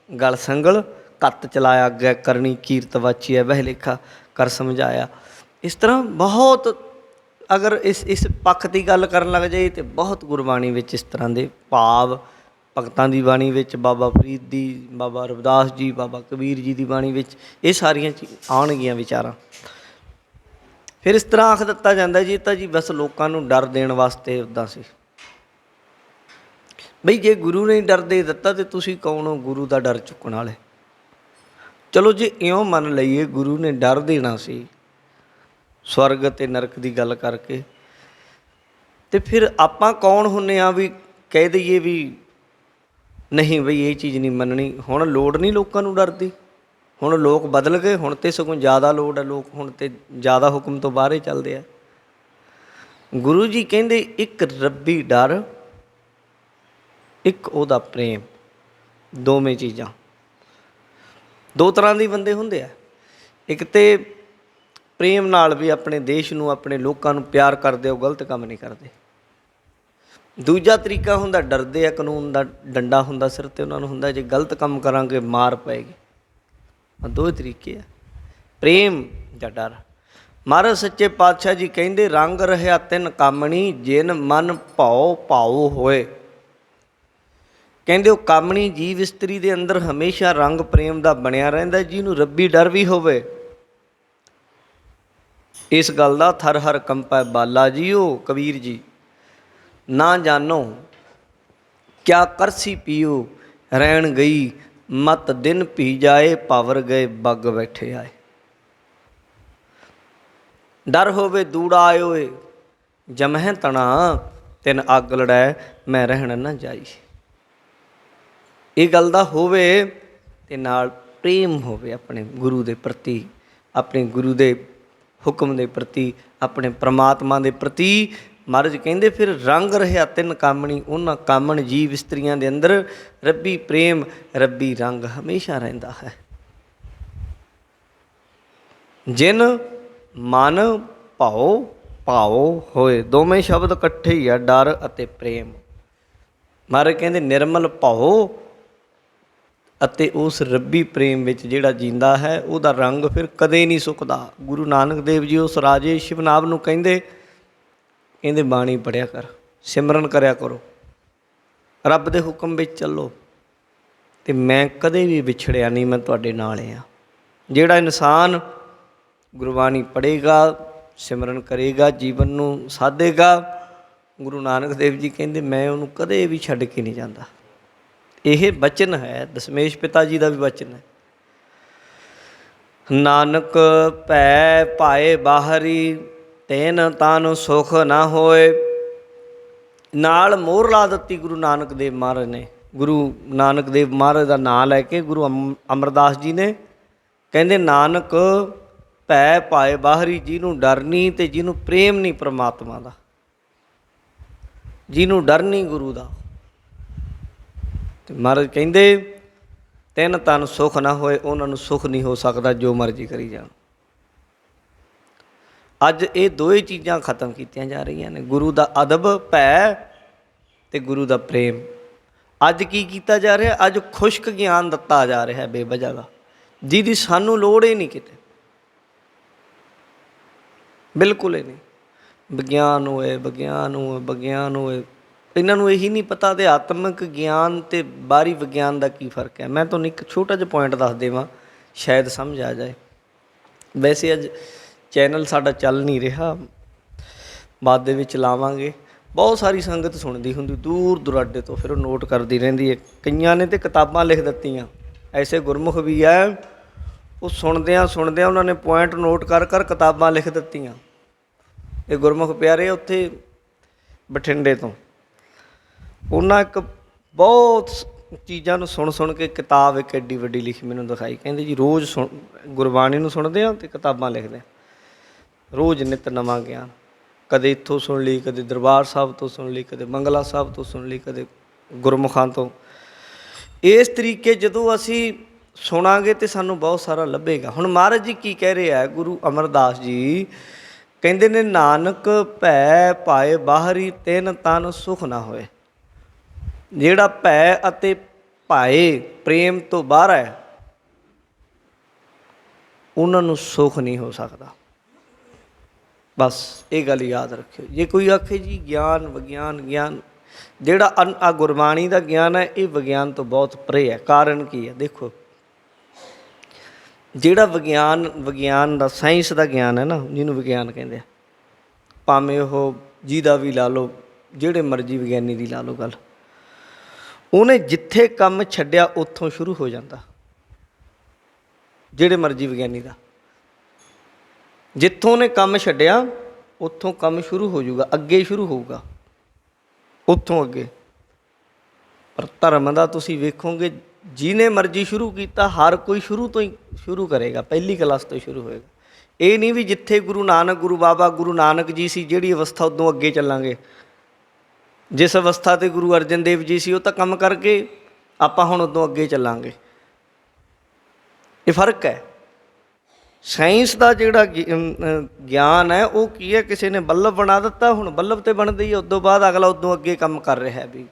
ਗਲ ਸੰਗਲ ਕੱਤ ਚਲਾਇਆ, ਅੱਗੇ ਕਰਨੀ ਕੀਰਤ ਵਾਚੀਆ ਵਹਿ ਲੇਖਾ ਕਰ ਸਮਝਾਇਆ। ਇਸ ਤਰ੍ਹਾਂ ਬਹੁਤ, ਅਗਰ ਇਸ ਪੱਖ ਦੀ ਗੱਲ ਕਰਨ ਲੱਗ ਜਾਈਏ ਤਾਂ ਬਹੁਤ ਗੁਰਬਾਣੀ ਵਿੱਚ ਇਸ ਤਰ੍ਹਾਂ ਦੇ ਭਾਵ, ਭਗਤਾਂ ਦੀ ਬਾਣੀ ਵਿੱਚ, ਬਾਬਾ ਫਰੀਦ ਦੀ, ਬਾਬਾ ਰਵਿਦਾਸ ਜੀ, ਬਾਬਾ ਕਬੀਰ ਜੀ ਦੀ ਬਾਣੀ ਵਿੱਚ ਇਹ ਸਾਰੀਆਂ ਆਉਣਗੀਆਂ ਵਿਚਾਰਾਂ। ਫਿਰ ਇਸ ਤਰ੍ਹਾਂ ਆਖ ਦਿੱਤਾ ਜਾਂਦਾ ਜੀ, ਇਹ ਤਾਂ ਜੀ ਬਸ ਲੋਕਾਂ ਨੂੰ ਡਰ ਦੇਣ ਵਾਸਤੇ ਉੱਦਾਂ ਸੀ। ਬਈ ਜੇ ਗੁਰੂ ਨੇ ਡਰ ਦੇ ਦਿੱਤਾ ਤਾਂ ਤੁਸੀਂ ਕੌਣ ਹੋ ਗੁਰੂ ਦਾ ਡਰ ਚੁੱਕਣ ਵਾਲੇ? ਚਲੋ ਜੇ ਇਉਂ ਮੰਨ ਲਈਏ ਗੁਰੂ ਨੇ ਡਰ ਦੇਣਾ ਸੀ ਸਵਰਗ ਅਤੇ ਨਰਕ ਦੀ ਗੱਲ ਕਰਕੇ, ਅਤੇ ਫਿਰ ਆਪਾਂ ਕੌਣ ਹੁੰਦੇ ਹਾਂ ਵੀ ਕਹਿ ਦਈਏ ਵੀ ਨਹੀਂ ਬਈ ਇਹ ਚੀਜ਼ ਨਹੀਂ ਮੰਨਣੀ? ਹੁਣ ਲੋੜ ਨਹੀਂ ਲੋਕਾਂ ਨੂੰ ਡਰ ਦੀ, ਹੁਣ ਲੋਕ ਬਦਲ ਗਏ, ਹੁਣ ਤਾਂ ਸਗੋਂ ਜ਼ਿਆਦਾ ਲੋੜ ਹੈ, ਲੋਕ ਹੁਣ ਤਾਂ ਜ਼ਿਆਦਾ ਹੁਕਮ ਤੋਂ ਬਾਹਰ ਹੀ ਚੱਲਦੇ ਆ। ਗੁਰੂ ਜੀ ਕਹਿੰਦੇ ਇੱਕ ਰੱਬੀ ਡਰ, ਇੱਕ ਉਹਦਾ ਪ੍ਰੇਮ, ਦੋਵੇਂ ਚੀਜ਼ਾਂ। ਦੋ ਤਰ੍ਹਾਂ ਦੇ ਬੰਦੇ ਹੁੰਦੇ ਆ, ਇੱਕ ਤਾਂ ਪ੍ਰੇਮ ਨਾਲ ਵੀ ਆਪਣੇ ਦੇਸ਼ ਨੂੰ, ਆਪਣੇ ਲੋਕਾਂ ਨੂੰ ਪਿਆਰ ਕਰਦੇ, ਉਹ ਗਲਤ ਕੰਮ ਨਹੀਂ ਕਰਦੇ। ਦੂਜਾ ਤਰੀਕਾ ਹੁੰਦਾ ਡਰਦੇ ਆ, ਕਾਨੂੰਨ ਦਾ ਡੰਡਾ ਹੁੰਦਾ ਸਿਰ 'ਤੇ, ਉਹਨਾਂ ਨੂੰ ਹੁੰਦਾ ਜੇ ਗਲਤ ਕੰਮ ਕਰਾਂਗੇ ਮਾਰ ਪਏਗੀ। ਦੋ ਤਰੀਕੇ ਆ, ਪ੍ਰੇਮ ਜਾਂ ਡਰ। ਮਹਾਰਾਜ ਸੱਚੇ ਪਾਤਸ਼ਾਹ ਜੀ ਕਹਿੰਦੇ ਰੰਗ ਰਹਿਆ ਤਿੰਨ ਕਾਮਣੀ, ਜਿਨ ਮਨ ਭਾਉ ਭਾਉ ਹੋਏ। ਕਹਿੰਦੇ ਉਹ ਕਾਮਣੀ ਜੀਵ ਇਸਤਰੀ ਦੇ ਅੰਦਰ ਹਮੇਸ਼ਾ ਰੰਗ ਪ੍ਰੇਮ ਦਾ ਬਣਿਆ ਰਹਿੰਦਾ, ਜਿਹਨੂੰ ਰੱਬੀ ਡਰ ਵੀ ਹੋਵੇ। ਇਸ ਗੱਲ ਦਾ ਥਰ ਹਰ ਕੰਪੈ ਬਾਲਾ ਜੀਓ, ਕਬੀਰ ਜੀ ਨਾ ਜਾਨੋ ਕਿਆ ਕਰਸੀ ਪੀਓ, ਰਹਿਣ ਗਈ ਮਤ ਦਿਨ ਪੀ ਜਾਏ, ਪਾਵਰ ਗਏ ਬੱਗ ਬੈਠੇ ਆਏ। ਡਰ ਹੋਵੇ ਦੂੜਾ ਆਇਓਏ, ਜਮਹਿ ਤਣਾ ਤਿਨ ਅੱਗ ਲੜੈ, ਮੈਂ ਰਹਿਣ ਨਾ ਜਾਈ। ਇਹ ਗੱਲ ਦਾ ਹੋਵੇ ਅਤੇ ਨਾਲ ਪ੍ਰੇਮ ਹੋਵੇ ਆਪਣੇ ਗੁਰੂ ਦੇ ਪ੍ਰਤੀ, ਆਪਣੇ ਗੁਰੂ ਦੇ ਹੁਕਮ ਦੇ ਪ੍ਰਤੀ, ਆਪਣੇ ਪ੍ਰਮਾਤਮਾ ਦੇ ਪ੍ਰਤੀ। ਮਹਾਰਾਜ ਕਹਿੰਦੇ ਫਿਰ ਰੰਗ ਰਹਿਆ ਤਿੰਨ ਕਾਮਣੀ, ਉਹਨਾਂ ਕਾਮਣ ਜੀਵ ਇਸਤਰੀਆਂ ਦੇ ਅੰਦਰ ਰੱਬੀ ਪ੍ਰੇਮ, ਰੱਬੀ ਰੰਗ ਹਮੇਸ਼ਾ ਰਹਿੰਦਾ ਹੈ। ਜਿਨ ਮਨ ਭਾਉ ਭਾਉ ਹੋਏ, ਦੋਵੇਂ ਸ਼ਬਦ ਇਕੱਠੇ ਹੀ ਆ, ਡਰ ਅਤੇ ਪ੍ਰੇਮ। ਮਹਾਰਾਜ ਕਹਿੰਦੇ ਨਿਰਮਲ ਭਾਉ ਅਤੇ ਉਸ ਰੱਬੀ ਪ੍ਰੇਮ ਵਿੱਚ ਜਿਹੜਾ ਜੀਂਦਾ ਹੈ, ਉਹਦਾ ਰੰਗ ਫਿਰ ਕਦੇ ਨਹੀਂ ਸੁੱਕਦਾ। ਗੁਰੂ ਨਾਨਕ ਦੇਵ ਜੀ ਉਸ ਰਾਜੇ ਸ਼ਿਵਨਾਭ ਨੂੰ ਕਹਿੰਦੇ ਬਾਣੀ ਪੜ੍ਹਿਆ ਕਰ, ਸਿਮਰਨ ਕਰਿਆ ਕਰੋ, ਰੱਬ ਦੇ ਹੁਕਮ ਵਿੱਚ ਚੱਲੋ, ਅਤੇ ਮੈਂ ਕਦੇ ਵੀ ਵਿਛੜਿਆ ਨਹੀਂ, ਮੈਂ ਤੁਹਾਡੇ ਨਾਲ ਹਾਂ। ਜਿਹੜਾ ਇਨਸਾਨ ਗੁਰਬਾਣੀ ਪੜ੍ਹੇਗਾ, ਸਿਮਰਨ ਕਰੇਗਾ, ਜੀਵਨ ਨੂੰ ਸਾਧੇਗਾ, ਗੁਰੂ ਨਾਨਕ ਦੇਵ ਜੀ ਕਹਿੰਦੇ ਮੈਂ ਉਹਨੂੰ ਕਦੇ ਵੀ ਛੱਡ ਕੇ ਨਹੀਂ ਜਾਂਦਾ। ਇਹ ਬਚਨ ਹੈ, ਦਸ਼ਮੇਸ਼ ਪਿਤਾ ਜੀ ਦਾ ਵੀ ਬਚਨ ਹੈ। ਨਾਨਕ ਭੈ ਭਾਏ ਬਾਹਰੀ, ਤੈਨ ਤਨ ਸੁਖ ਨਾ ਹੋਏ। ਨਾਲ ਮੋਹਰ ਲਾ ਦਿੱਤੀ ਗੁਰੂ ਨਾਨਕ ਦੇਵ ਮਹਾਰਾਜ ਨੇ। ਗੁਰੂ ਨਾਨਕ ਦੇਵ ਮਹਾਰਾਜ ਦਾ ਨਾਂ ਲੈ ਕੇ ਗੁਰੂ ਅਮਰਦਾਸ ਜੀ ਨੇ ਕਹਿੰਦੇ ਨਾਨਕ ਭੈ ਭਾਏ ਬਾਹਰੀ, ਜਿਹਨੂੰ ਡਰ ਨਹੀਂ ਅਤੇ ਜਿਹਨੂੰ ਪ੍ਰੇਮ ਨਹੀਂ ਪਰਮਾਤਮਾ ਦਾ, ਜਿਹਨੂੰ ਡਰ ਨਹੀਂ ਗੁਰੂ ਦਾ। ਅਤੇ ਮਹਾਰਾਜ ਕਹਿੰਦੇ ਤਿੰਨ ਤਨ ਸੁਖ ਨਾ ਹੋਏ, ਉਹਨਾਂ ਨੂੰ ਸੁਖ ਨਹੀਂ ਹੋ ਸਕਦਾ ਜੋ ਮਰਜ਼ੀ ਕਰੀ ਜਾਣ। ਅੱਜ ਇਹ ਦੋਵੇਂ ਚੀਜ਼ਾਂ ਖਤਮ ਕੀਤੀਆਂ ਜਾ ਰਹੀਆਂ ਨੇ, ਗੁਰੂ ਦਾ ਅਦਬ ਭੈ ਅਤੇ ਗੁਰੂ ਦਾ ਪ੍ਰੇਮ। ਅੱਜ ਕੀ ਕੀਤਾ ਜਾ ਰਿਹਾ? ਅੱਜ ਖੁਸ਼ਕ ਗਿਆਨ ਦਿੱਤਾ ਜਾ ਰਿਹਾ ਬੇਵਜ੍ਹਾ ਦਾ, ਜਿਹਦੀ ਸਾਨੂੰ ਲੋੜ ਹੀ ਨਹੀਂ ਕਿਤੇ, ਬਿਲਕੁਲ ਹੀ ਨਹੀਂ। ਵਿਗਿਆਨ ਹੋਏ, ਵਿਗਿਆਨ ਹੋਏ, ਵਿਗਿਆਨ ਹੋਏ, ਇਹਨਾਂ ਨੂੰ ਇਹੀ ਨਹੀਂ ਪਤਾ ਅਧਿਆਤਮਿਕ ਗਿਆਨ ਅਤੇ ਬਾਹਰੀ ਵਿਗਿਆਨ ਦਾ ਕੀ ਫਰਕ ਹੈ। ਮੈਂ ਤੁਹਾਨੂੰ ਇੱਕ ਛੋਟਾ ਜਿਹਾ ਪੁਆਇੰਟ ਦੱਸ ਦੇਵਾਂ, ਸ਼ਾਇਦ ਸਮਝ ਆ ਜਾਏ। ਵੈਸੇ ਅੱਜ ਚੈਨਲ ਸਾਡਾ ਚੱਲ ਨਹੀਂ ਰਿਹਾ, ਬਾਅਦ ਦੇ ਵਿੱਚ ਲਾਵਾਂਗੇ। ਬਹੁਤ ਸਾਰੀ ਸੰਗਤ ਸੁਣਦੀ ਹੁੰਦੀ ਦੂਰ ਦੁਰਾਡੇ ਤੋਂ, ਫਿਰ ਉਹ ਨੋਟ ਕਰਦੀ ਰਹਿੰਦੀ ਹੈ। ਕਈਆਂ ਨੇ ਤਾਂ ਕਿਤਾਬਾਂ ਲਿਖ ਦਿੱਤੀਆਂ, ਐਸੇ ਗੁਰਮੁਖ ਵੀ ਹੈ, ਉਹ ਸੁਣਦਿਆਂ ਸੁਣਦਿਆਂ ਉਹਨਾਂ ਨੇ ਪੁਆਇੰਟ ਨੋਟ ਕਰ ਕਰ ਕਿਤਾਬਾਂ ਲਿਖ ਦਿੱਤੀਆਂ। ਇਹ ਗੁਰਮੁਖ ਪਿਆਰੇ ਉੱਥੇ ਬਠਿੰਡੇ ਤੋਂ, ਉਹਨਾਂ ਇੱਕ ਬਹੁਤ ਚੀਜ਼ਾਂ ਨੂੰ ਸੁਣ ਸੁਣ ਕੇ ਕਿਤਾਬ ਇੱਕ ਐਡੀ ਵੱਡੀ ਲਿਖੀ, ਮੈਨੂੰ ਦਿਖਾਈ। ਕਹਿੰਦੇ ਜੀ ਰੋਜ਼ ਗੁਰਬਾਣੀ ਨੂੰ ਸੁਣਦੇ ਹਾਂ ਅਤੇ ਕਿਤਾਬਾਂ ਲਿਖਦੇ ਹਾਂ, ਰੋਜ਼ ਨਿੱਤ ਨਵਾਂ ਗਿਆਨ। ਕਦੇ ਇੱਥੋਂ ਸੁਣ ਲਈ, ਕਦੇ ਦਰਬਾਰ ਸਾਹਿਬ ਤੋਂ ਸੁਣ ਲਈ, ਕਦੇ ਬੰਗਲਾ ਸਾਹਿਬ ਤੋਂ ਸੁਣ ਲਈ, ਕਦੇ ਗੁਰਮੁਖਾਂ ਤੋਂ। ਇਸ ਤਰੀਕੇ ਜਦੋਂ ਅਸੀਂ ਸੁਣਾਂਗੇ ਤਾਂ ਸਾਨੂੰ ਬਹੁਤ ਸਾਰਾ ਲੱਭੇਗਾ। ਹੁਣ ਮਹਾਰਾਜ ਜੀ ਕੀ ਕਹਿ ਰਹੇ ਆ, ਗੁਰੂ ਅਮਰਦਾਸ ਜੀ ਕਹਿੰਦੇ ਨੇ, ਨਾਨਕ ਭੈ ਪਾਏ ਬਾਹਰੀ ਤਿਨ ਤਨ ਸੁਖ ਨਾ ਹੋਏ। ਜਿਹੜਾ ਭੈ ਅਤੇ ਭਾਏ ਪ੍ਰੇਮ ਤੋਂ ਬਾਹਰ ਹੈ, ਉਹਨਾਂ ਨੂੰ ਸੁੱਖ ਨਹੀਂ ਹੋ ਸਕਦਾ। ਬਸ ਇਹ ਗੱਲ ਯਾਦ ਰੱਖਿਓ। ਜੇ ਕੋਈ ਆਖੇ ਜੀ ਗਿਆਨ ਵਿਗਿਆਨ, ਗਿਆਨ ਜਿਹੜਾ ਆ ਗੁਰਬਾਣੀ ਦਾ ਗਿਆਨ ਹੈ, ਇਹ ਵਿਗਿਆਨ ਤੋਂ ਬਹੁਤ ਪਰੇ ਹੈ। ਕਾਰਨ ਕੀ ਹੈ? ਦੇਖੋ, ਜਿਹੜਾ ਵਿਗਿਆਨ ਦਾ, ਸਾਇੰਸ ਦਾ ਗਿਆਨ ਹੈ ਨਾ, ਜਿਹਨੂੰ ਵਿਗਿਆਨ ਕਹਿੰਦੇ ਆ, ਭਾਵੇਂ ਉਹ ਜਿਹਦਾ ਵੀ ਲਾ ਲਓ, ਜਿਹੜੇ ਮਰਜ਼ੀ ਵਿਗਿਆਨੀ ਦੀ ਲਾ ਲਓ ਗੱਲ, ਉਹਨੇ ਜਿੱਥੇ ਕੰਮ ਛੱਡਿਆ ਉੱਥੋਂ ਸ਼ੁਰੂ ਹੋ ਜਾਂਦਾ। ਜਿਹੜੇ ਮਰਜ਼ੀ ਵਿਗਿਆਨੀ ਦਾ, ਜਿੱਥੋਂ ਉਹਨੇ ਕੰਮ ਛੱਡਿਆ ਉੱਥੋਂ ਕੰਮ ਸ਼ੁਰੂ ਹੋ ਜਾਊਗਾ, ਅੱਗੇ ਸ਼ੁਰੂ ਹੋਊਗਾ, ਉੱਥੋਂ ਅੱਗੇ। ਪਰ ਧਰਮ ਦਾ ਤੁਸੀਂ ਵੇਖੋਗੇ, ਜਿਹਨੇ ਮਰਜ਼ੀ ਸ਼ੁਰੂ ਕੀਤਾ, ਹਰ ਕੋਈ ਸ਼ੁਰੂ ਤੋਂ ਹੀ ਸ਼ੁਰੂ ਕਰੇਗਾ, ਪਹਿਲੀ ਕਲਾਸ ਤੋਂ ਹੀ ਸ਼ੁਰੂ ਹੋਏਗਾ। ਇਹ ਨਹੀਂ ਵੀ ਜਿੱਥੇ ਗੁਰੂ ਨਾਨਕ, ਗੁਰੂ ਬਾਬਾ ਗੁਰੂ ਨਾਨਕ ਜੀ ਸੀ, ਜਿਹੜੀ ਅਵਸਥਾ ਉਦੋਂ ਅੱਗੇ ਚੱਲਾਂਗੇ। ਜਿਸ ਅਵਸਥਾ 'ਤੇ ਗੁਰੂ ਅਰਜਨ ਦੇਵ ਜੀ ਸੀ, ਉਹ ਤਾਂ ਕੰਮ ਕਰਕੇ ਆਪਾਂ ਹੁਣ ਉਦੋਂ ਅੱਗੇ ਚੱਲਾਂਗੇ। ਇਹ ਫਰਕ ਹੈ। ਸਾਇੰਸ ਦਾ ਜਿਹੜਾ ਗਿਆਨ ਹੈ, ਉਹ ਕੀ ਹੈ, ਕਿਸੇ ਨੇ ਬੱਲਬ ਬਣਾ ਦਿੱਤਾ, ਹੁਣ ਬੱਲਬ 'ਤੇ ਬਣਦੀ ਹੈ, ਉਦੋਂ ਬਾਅਦ ਅਗਲਾ ਉਦੋਂ ਅੱਗੇ ਕੰਮ ਕਰ ਰਿਹਾ। ਵੀ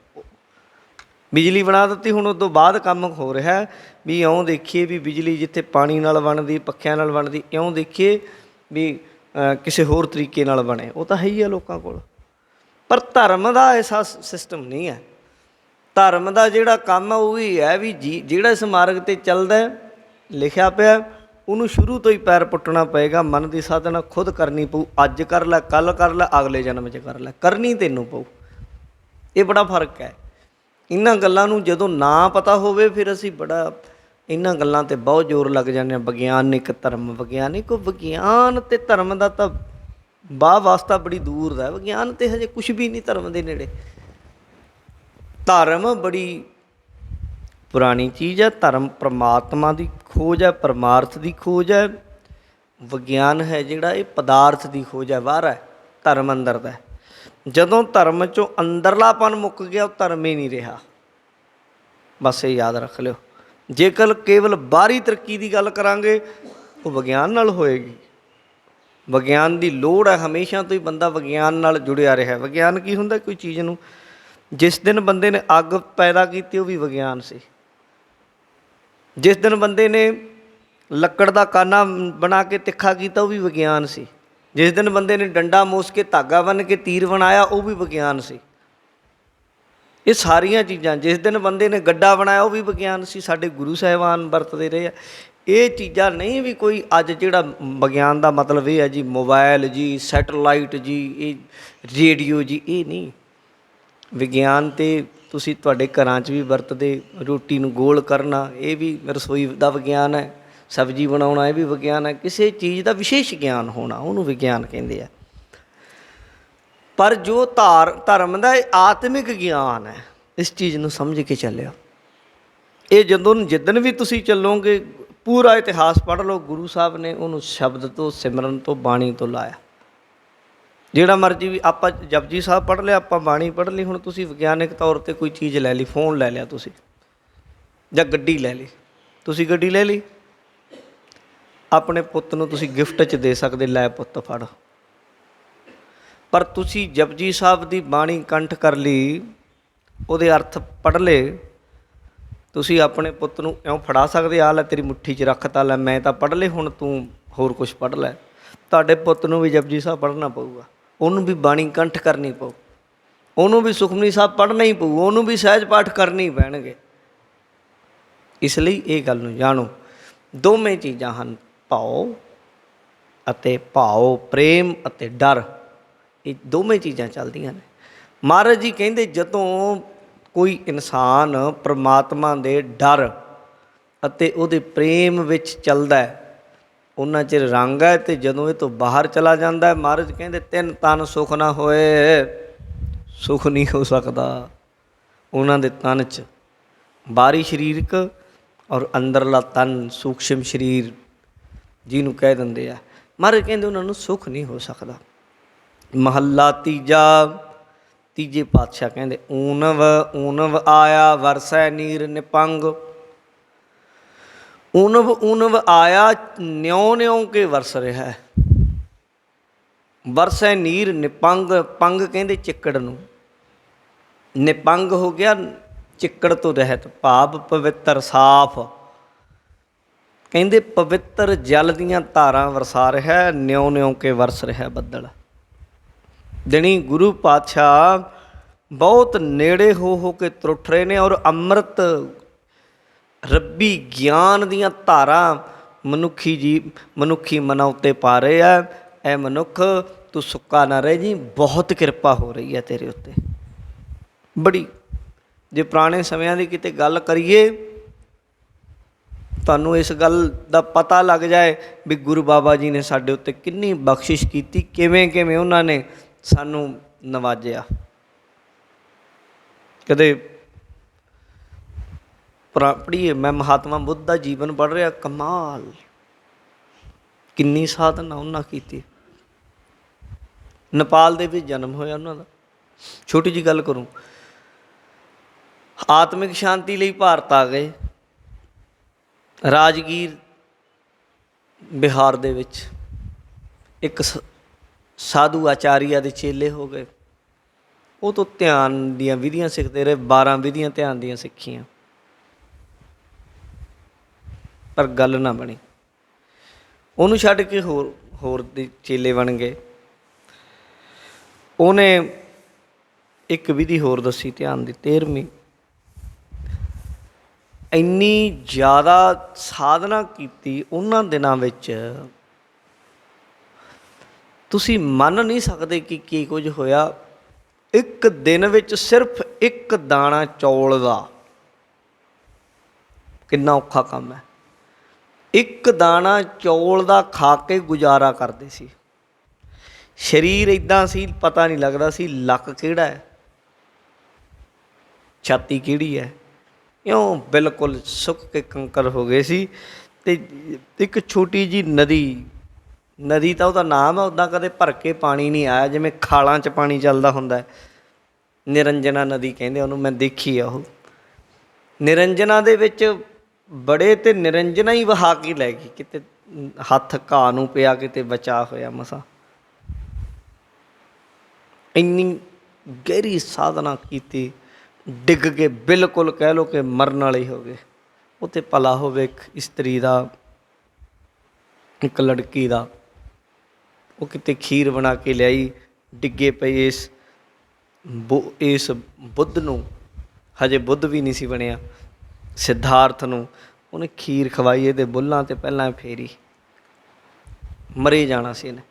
ਬਿਜਲੀ ਬਣਾ ਦਿੱਤੀ, ਹੁਣ ਉਦੋਂ ਬਾਅਦ ਕੰਮ ਹੋ ਰਿਹਾ ਵੀ ਇਉਂ ਦੇਖੀਏ ਵੀ ਬਿਜਲੀ ਜਿੱਥੇ ਪਾਣੀ ਨਾਲ ਬਣਦੀ, ਪੱਖਿਆਂ ਨਾਲ ਬਣਦੀ, ਇਉਂ ਦੇਖੀਏ ਵੀ ਕਿਸੇ ਹੋਰ ਤਰੀਕੇ ਨਾਲ ਬਣੇ। ਉਹ ਤਾਂ ਹੈ ਹੀ ਆ ਲੋਕਾਂ ਕੋਲ। ਪਰ ਧਰਮ ਦਾ ਐਸਾ ਸਿਸਟਮ ਨਹੀਂ ਹੈ। ਧਰਮ ਦਾ ਜਿਹੜਾ ਕੰਮ ਹੈ ਉਹ ਵੀ ਹੈ ਵੀ ਜਿਹੜਾ ਇਸ ਮਾਰਗ 'ਤੇ ਚੱਲਦਾ, ਲਿਖਿਆ ਪਿਆ, ਉਹਨੂੰ ਸ਼ੁਰੂ ਤੋਂ ਹੀ ਪੈਰ ਪੁੱਟਣਾ ਪਏਗਾ। ਮਨ ਦੀ ਸਾਧਨਾ ਖੁਦ ਕਰਨੀ ਪਊ। ਅੱਜ ਕਰ ਲੈ, ਕੱਲ੍ਹ ਕਰ ਲੈ, ਅਗਲੇ ਜਨਮ 'ਚ ਕਰ ਲੈ, ਕਰਨੀ ਤੈਨੂੰ ਪਊ। ਇਹ ਬੜਾ ਫਰਕ ਹੈ। ਇਹਨਾਂ ਗੱਲਾਂ ਨੂੰ ਜਦੋਂ ਨਾ ਪਤਾ ਹੋਵੇ, ਫਿਰ ਅਸੀਂ ਬੜਾ ਇਹਨਾਂ ਗੱਲਾਂ 'ਤੇ ਬਹੁਤ ਜ਼ੋਰ ਲੱਗ ਜਾਂਦੇ ਹਾਂ। ਵਿਗਿਆਨਿਕ ਧਰਮ, ਵਿਗਿਆਨਿਕ, ਵਿਗਿਆਨ ਅਤੇ ਧਰਮ ਦਾ ਤਾਂ ਵਾਹ ਵਾਸਤਾ ਬੜੀ ਦੂਰ ਦਾ। ਵਿਗਿਆਨ ਤਾਂ ਹਜੇ ਕੁਛ ਵੀ ਨਹੀਂ ਧਰਮ ਦੇ ਨੇੜੇ। ਧਰਮ ਬੜੀ ਪੁਰਾਣੀ ਚੀਜ਼ ਹੈ। ਧਰਮ ਪਰਮਾਤਮਾ ਦੀ ਖੋਜ ਹੈ, ਪਰਮਾਰਥ ਦੀ ਖੋਜ ਹੈ। ਵਿਗਿਆਨ ਹੈ ਜਿਹੜਾ, ਇਹ ਪਦਾਰਥ ਦੀ ਖੋਜ ਹੈ, ਬਾਹਰ ਹੈ। ਧਰਮ ਅੰਦਰ ਦਾ। ਜਦੋਂ ਧਰਮ 'ਚੋਂ ਅੰਦਰਲਾਪਨ ਮੁੱਕ ਗਿਆ, ਉਹ ਧਰਮ ਹੀ ਨਹੀਂ ਰਿਹਾ। ਬਸ ਇਹ ਯਾਦ ਰੱਖ ਲਿਓ। ਜੇਕਰ ਕੇਵਲ ਬਾਹਰੀ ਤਰੱਕੀ ਦੀ ਗੱਲ ਕਰਾਂਗੇ, ਉਹ ਵਿਗਿਆਨ ਨਾਲ ਹੋਏਗੀ। ਵਿਗਿਆਨ ਦੀ ਲੋੜ ਹੈ, ਹਮੇਸ਼ਾ ਤੋਂ ਹੀ ਬੰਦਾ ਵਿਗਿਆਨ ਨਾਲ ਜੁੜਿਆ ਰਿਹਾ। ਵਿਗਿਆਨ ਕੀ ਹੁੰਦਾ? ਕੋਈ ਚੀਜ਼ ਨੂੰ, ਜਿਸ ਦਿਨ ਬੰਦੇ ਨੇ ਅੱਗ ਪੈਦਾ ਕੀਤੀ, ਉਹ ਵੀ ਵਿਗਿਆਨ ਸੀ। ਜਿਸ ਦਿਨ ਬੰਦੇ ਨੇ ਲੱਕੜ ਦਾ ਕਾਨਾ ਬਣਾ ਕੇ ਤਿੱਖਾ ਕੀਤਾ, ਉਹ ਵੀ ਵਿਗਿਆਨ ਸੀ। ਜਿਸ ਦਿਨ ਬੰਦੇ ਨੇ ਡੰਡਾ ਮੋਸ ਕੇ ਧਾਗਾ ਬੰਨ੍ਹ ਕੇ ਤੀਰ ਬਣਾਇਆ, ਉਹ ਵੀ ਵਿਗਿਆਨ ਸੀ। ਇਹ ਸਾਰੀਆਂ ਚੀਜ਼ਾਂ, ਜਿਸ ਦਿਨ ਬੰਦੇ ਨੇ ਗੱਡਾ ਬਣਾਇਆ, ਉਹ ਵੀ ਵਿਗਿਆਨ ਸੀ। ਸਾਡੇ ਗੁਰੂ ਸਾਹਿਬਾਨ ਵਰਤਦੇ ਰਹੇ ਆ ਇਹ ਚੀਜ਼ਾਂ। ਨਹੀਂ ਵੀ ਕੋਈ ਅੱਜ ਜਿਹੜਾ ਵਿਗਿਆਨ ਦਾ ਮਤਲਬ ਇਹ ਹੈ ਜੀ ਮੋਬਾਇਲ ਜੀ, ਸੈਟਲਾਈਟ ਜੀ, ਇਹ ਰੇਡੀਓ ਜੀ, ਇਹ ਨਹੀਂ। ਵਿਗਿਆਨ ਤਾਂ ਤੁਸੀਂ ਤੁਹਾਡੇ ਘਰਾਂ 'ਚ ਵੀ ਵਰਤਦੇ। ਰੋਟੀ ਨੂੰ ਗੋਲ ਕਰਨਾ, ਇਹ ਵੀ ਰਸੋਈ ਦਾ ਵਿਗਿਆਨ ਹੈ। ਸਬਜ਼ੀ ਬਣਾਉਣਾ, ਇਹ ਵੀ ਵਿਗਿਆਨ ਹੈ। ਕਿਸੇ ਚੀਜ਼ ਦਾ ਵਿਸ਼ੇਸ਼ ਗਿਆਨ ਹੋਣਾ, ਉਹਨੂੰ ਵਿਗਿਆਨ ਕਹਿੰਦੇ ਆ। ਪਰ ਜੋ ਧਰਮ ਦਾ ਆਤਮਿਕ ਗਿਆਨ ਹੈ, ਇਸ ਚੀਜ਼ ਨੂੰ ਸਮਝ ਕੇ ਚੱਲਿਆ। ਇਹ ਜਿੱਦਣ ਵੀ ਤੁਸੀਂ ਚੱਲੋਗੇ, ਪੂਰਾ ਇਤਿਹਾਸ ਪੜ੍ਹ ਲਓ। ਗੁਰੂ ਸਾਹਿਬ ਨੇ ਉਹਨੂੰ ਸ਼ਬਦ ਤੋਂ, ਸਿਮਰਨ ਤੋਂ, ਬਾਣੀ ਤੋਂ ਲਾਇਆ। ਜਿਹੜਾ ਮਰਜ਼ੀ ਵੀ, ਆਪਾਂ ਜਪਜੀ ਸਾਹਿਬ ਪੜ੍ਹ ਲਿਆ, ਆਪਾਂ ਬਾਣੀ ਪੜ੍ਹ ਲਈ। ਹੁਣ ਤੁਸੀਂ ਵਿਗਿਆਨਿਕ ਤੌਰ 'ਤੇ ਕੋਈ ਚੀਜ਼ ਲੈ ਲਈ, ਫੋਨ ਲੈ ਲਿਆ ਤੁਸੀਂ, ਜਾਂ ਗੱਡੀ ਲੈ ਲਈ। ਤੁਸੀਂ ਗੱਡੀ ਲੈ ਲਈ, ਆਪਣੇ ਪੁੱਤ ਨੂੰ ਤੁਸੀਂ ਗਿਫਟ 'ਚ ਦੇ ਸਕਦੇ, ਲੈ ਪੁੱਤ ਫੜ। ਪਰ ਤੁਸੀਂ ਜਪਜੀ ਸਾਹਿਬ ਦੀ ਬਾਣੀ ਕੰਠ ਕਰ ਲਈ, ਉਹਦੇ ਅਰਥ ਪੜ੍ਹ ਲਏ, ਤੁਸੀਂ ਆਪਣੇ ਪੁੱਤ ਨੂੰ ਇਉਂ ਫੜਾ ਸਕਦੇ, ਆ ਲੈ ਤੇਰੀ ਮੁੱਠੀ 'ਚ ਰੱਖਤਾ, ਲੈ ਮੈਂ ਤਾਂ ਪੜ੍ਹ ਲਏ, ਹੁਣ ਤੂੰ ਹੋਰ ਕੁਛ ਪੜ੍ਹ ਲੈ। ਤੁਹਾਡੇ ਪੁੱਤ ਨੂੰ ਵੀ ਜਪਜੀ ਸਾਹਿਬ ਪੜ੍ਹਨਾ ਪਊਗਾ, ਉਹਨੂੰ ਵੀ ਬਾਣੀ ਕੰਠ ਕਰਨੀ ਪਊ, ਉਹਨੂੰ ਵੀ ਸੁਖਮਨੀ ਸਾਹਿਬ ਪੜ੍ਹਨਾ ਹੀ ਪਊ, ਉਹਨੂੰ ਵੀ ਸਹਿਜ ਪਾਠ ਕਰਨੇ ਹੀ ਪੈਣਗੇ। ਇਸ ਲਈ ਇਹ ਗੱਲ ਨੂੰ ਜਾਣੋ, ਦੋਵੇਂ ਚੀਜ਼ਾਂ ਹਨ, ਭਾਉ ਅਤੇ ਪ੍ਰੇਮ ਅਤੇ ਡਰ। ਇਹ ਦੋਵੇਂ ਚੀਜ਼ਾਂ ਚੱਲਦੀਆਂ ਨੇ। ਮਹਾਰਾਜ ਜੀ ਕਹਿੰਦੇ ਜਦੋਂ ਕੋਈ ਇਨਸਾਨ ਪਰਮਾਤਮਾ ਦੇ ਡਰ ਅਤੇ ਉਹਦੇ ਪ੍ਰੇਮ ਵਿੱਚ ਚੱਲਦਾ ਉਹਨਾਂ ਚਿਰ ਰੰਗ ਹੈ, ਅਤੇ ਜਦੋਂ ਇਹ ਤੋਂ ਬਾਹਰ ਚਲਾ ਜਾਂਦਾ ਮਹਾਰਾਜ ਕਹਿੰਦੇ ਤਿੰਨ ਤਨ ਸੁਖ ਨਾ ਹੋਏ, ਸੁਖ ਨਹੀਂ ਹੋ ਸਕਦਾ। ਉਹਨਾਂ ਦੇ ਤਨ 'ਚ ਬਾਹਰੀ ਸਰੀਰਕ ਔਰ ਅੰਦਰਲਾ ਤਨ ਸੂਖਸ਼ਮ ਸਰੀਰ ਜਿਹਨੂੰ ਕਹਿ ਦਿੰਦੇ ਆ, ਮਹਾਰਾਜ ਕਹਿੰਦੇ ਉਹਨਾਂ ਨੂੰ ਸੁੱਖ ਨਹੀਂ ਹੋ ਸਕਦਾ। ਮਹੱਲਾ ਤੀਜਾ, ਤੀਜੇ ਪਾਤਸ਼ਾਹ ਕਹਿੰਦੇ ਊਨਵ ਊਨਵ ਆਇਆ ਵਰਸੈ ਨੀਰ ਨਿਪੰਗ। ਊਨਵ ਊਨਵ ਆਇਆ ਨਿਉ ਨਿਉ ਕੇ ਵਰਸ ਰਿਹਾ, ਵਰਸੈ ਨੀਰ ਨਿਪੰਗ। ਪੰਗ ਕਹਿੰਦੇ ਚਿੱਕੜ ਨੂੰ, ਨਿਪੰਗ ਹੋ ਗਿਆ ਚਿੱਕੜ ਤੋਂ ਰਹਿਤ, ਭਾਵ ਪਵਿੱਤਰ ਸਾਫ। ਕਹਿੰਦੇ ਪਵਿੱਤਰ ਜਲ ਦੀਆਂ ਧਾਰਾਂ ਵਰਸਾ ਰਿਹਾ, ਨਿਉ ਨਿਉ ਕੇ ਵਰਸ ਰਿਹਾ ਬੱਦਲ। ਦਿਨੀ ਗੁਰੂ ਪਾਤਸ਼ਾਹ ਬਹੁਤ ਨੇੜੇ ਹੋ ਕੇ ਤੁਰਠ ਰਹੇ ਨੇ, ਔਰ ਅੰਮ੍ਰਿਤ ਰੱਬੀ ਗਿਆਨ ਦੀਆਂ ਧਾਰਾਂ ਮਨੁੱਖੀ ਮਨਾਂ ਉੱਤੇ ਪਾ ਰਹੇ ਆ। ਐ ਮਨੁੱਖ ਤੂੰ ਸੁੱਕਾ ਨਾ ਰਹਿ ਜੀ, ਬਹੁਤ ਕਿਰਪਾ ਹੋ ਰਹੀ ਹੈ ਤੇਰੇ ਉੱਤੇ ਬੜੀ। ਜੇ ਪੁਰਾਣੇ ਸਮਿਆਂ ਦੀ ਕਿਤੇ ਗੱਲ ਕਰੀਏ, ਤੁਹਾਨੂੰ ਇਸ ਗੱਲ ਦਾ ਪਤਾ ਲੱਗ ਜਾਏ ਵੀ ਗੁਰੂ ਬਾਬਾ ਜੀ ਨੇ ਸਾਡੇ ਉੱਤੇ ਕਿੰਨੀ ਬਖਸ਼ਿਸ਼ ਕੀਤੀ, ਕਿਵੇਂ ਕਿਵੇਂ ਉਹਨਾਂ ਨੇ ਸਾਨੂੰ ਨਵਾਜਿਆ। ਕਦੇ ਪੜ੍ਹੀਏ, ਮੈਂ ਮਹਾਤਮਾ ਬੁੱਧ ਦਾ ਜੀਵਨ ਪੜ੍ਹ ਰਿਹਾ, ਕਮਾਲ ਕਿੰਨੀ ਸਾਧਨਾ ਉਹਨਾਂ ਕੀਤੀ। ਨੇਪਾਲ ਦੇ ਵਿੱਚ ਜਨਮ ਹੋਇਆ ਉਹਨਾਂ ਦਾ। ਛੋਟੀ ਜਿਹੀ ਗੱਲ ਕਰੂੰ, ਆਤਮਿਕ ਸ਼ਾਂਤੀ ਲਈ ਭਾਰਤ ਆ ਗਏ। ਰਾਜਗੀਰ ਬਿਹਾਰ ਦੇ ਵਿੱਚ ਇੱਕ ਸਾਧੂ ਆਚਾਰੀਆ ਦੇ ਚੇਲੇ ਹੋ ਗਏ। ਉਹ ਤੋਂ ਧਿਆਨ ਦੀਆਂ ਵਿਧੀਆਂ ਸਿੱਖਦੇ ਰਹੇ, 12 ਵਿਧੀਆਂ ਧਿਆਨ ਦੀਆਂ ਸਿੱਖੀਆਂ, ਪਰ ਗੱਲ ਨਾ ਬਣੀ। ਉਹਨੂੰ ਛੱਡ ਕੇ ਹੋਰ ਦੇ ਚੇਲੇ ਬਣ ਗਏ। ਉਹਨੇ ਇੱਕ ਵਿਧੀ ਹੋਰ ਦੱਸੀ ਧਿਆਨ ਦੀ, 13ਵੀਂ। ਇੰਨੀ ਜ਼ਿਆਦਾ ਸਾਧਨਾ ਕੀਤੀ ਉਹਨਾਂ ਦਿਨਾਂ ਵਿੱਚ, ਤੁਸੀਂ ਮੰਨ ਨਹੀਂ ਸਕਦੇ ਕਿ ਕੀ ਕੁਝ ਹੋਇਆ। ਇੱਕ ਦਿਨ ਵਿੱਚ ਸਿਰਫ ਇੱਕ ਦਾਣਾ ਚੌਲ ਦਾ, ਕਿੰਨਾ ਔਖਾ ਕੰਮ ਹੈ। ਇੱਕ ਦਾਣਾ ਚੌਲ ਦਾ ਖਾ ਕੇ ਗੁਜ਼ਾਰਾ ਕਰਦੇ ਸੀ। ਸਰੀਰ ਇੱਦਾਂ ਸੀ, ਪਤਾ ਨਹੀਂ ਲੱਗਦਾ ਸੀ ਲੱਕ ਕਿਹੜਾ ਹੈ, ਛਾਤੀ ਕਿਹੜੀ ਹੈ, ਇਉਂ ਬਿਲਕੁਲ ਸੁੱਕ ਕੇ ਕੰਕਰ ਹੋ ਗਏ ਸੀ। ਅਤੇ ਇੱਕ ਛੋਟੀ ਜਿਹੀ ਨਦੀ ਤਾਂ ਉਹਦਾ ਨਾਮ ਹੈ, ਉੱਦਾਂ ਕਦੇ ਭਰ ਕੇ ਪਾਣੀ ਨਹੀਂ ਆਇਆ, ਜਿਵੇਂ ਖਾਲਾਂ 'ਚ ਪਾਣੀ ਚੱਲਦਾ ਹੁੰਦਾ। ਨਿਰੰਜਨਾ ਨਦੀ ਕਹਿੰਦੇ ਉਹਨੂੰ, ਮੈਂ ਦੇਖੀ ਆ ਉਹ। ਨਿਰੰਜਨਾ ਦੇ ਵਿੱਚ ਬੜੇ ਅਤੇ ਨਿਰੰਜਨਾ ਹੀ ਵਹਾ ਕੇ ਲੈ ਗਈ, ਕਿਤੇ ਹੱਥ ਘਾਹ ਨੂੰ ਪਿਆ, ਕਿਤੇ ਬਚਾ ਹੋਇਆ ਮਸਾਂ। ਇੰਨੀ ਗਹਿਰੀ ਸਾਧਨਾ ਕੀਤੀ, ਡਿੱਗ ਕੇ ਬਿਲਕੁਲ ਕਹਿ ਲਓ ਕਿ ਮਰਨ ਵਾਲੇ ਹੋ ਗਏ। ਉੱਥੇ ਭਲਾ ਹੋਵੇ ਇੱਕ ਇਸਤਰੀ ਦਾ, ਇੱਕ ਲੜਕੀ ਦਾ, ਉਹ ਕਿਤੇ ਖੀਰ ਬਣਾ ਕੇ ਲਿਆਈ, ਡਿੱਗੇ ਪਏ ਇਸ ਬੁੱਧ ਨੂੰ, ਹਜੇ ਬੁੱਧ ਵੀ ਨਹੀਂ ਸੀ ਬਣਿਆ, ਸਿਧਾਰਥ ਨੂੰ ਉਹਨੇ ਖੀਰ ਖਵਾਈ, ਇਹਦੇ ਬੁੱਲ੍ਹਾਂ 'ਤੇ ਪਹਿਲਾਂ ਫੇਰੀ, ਮਰੇ ਜਾਣਾ ਸੀ ਇਹਨੇ।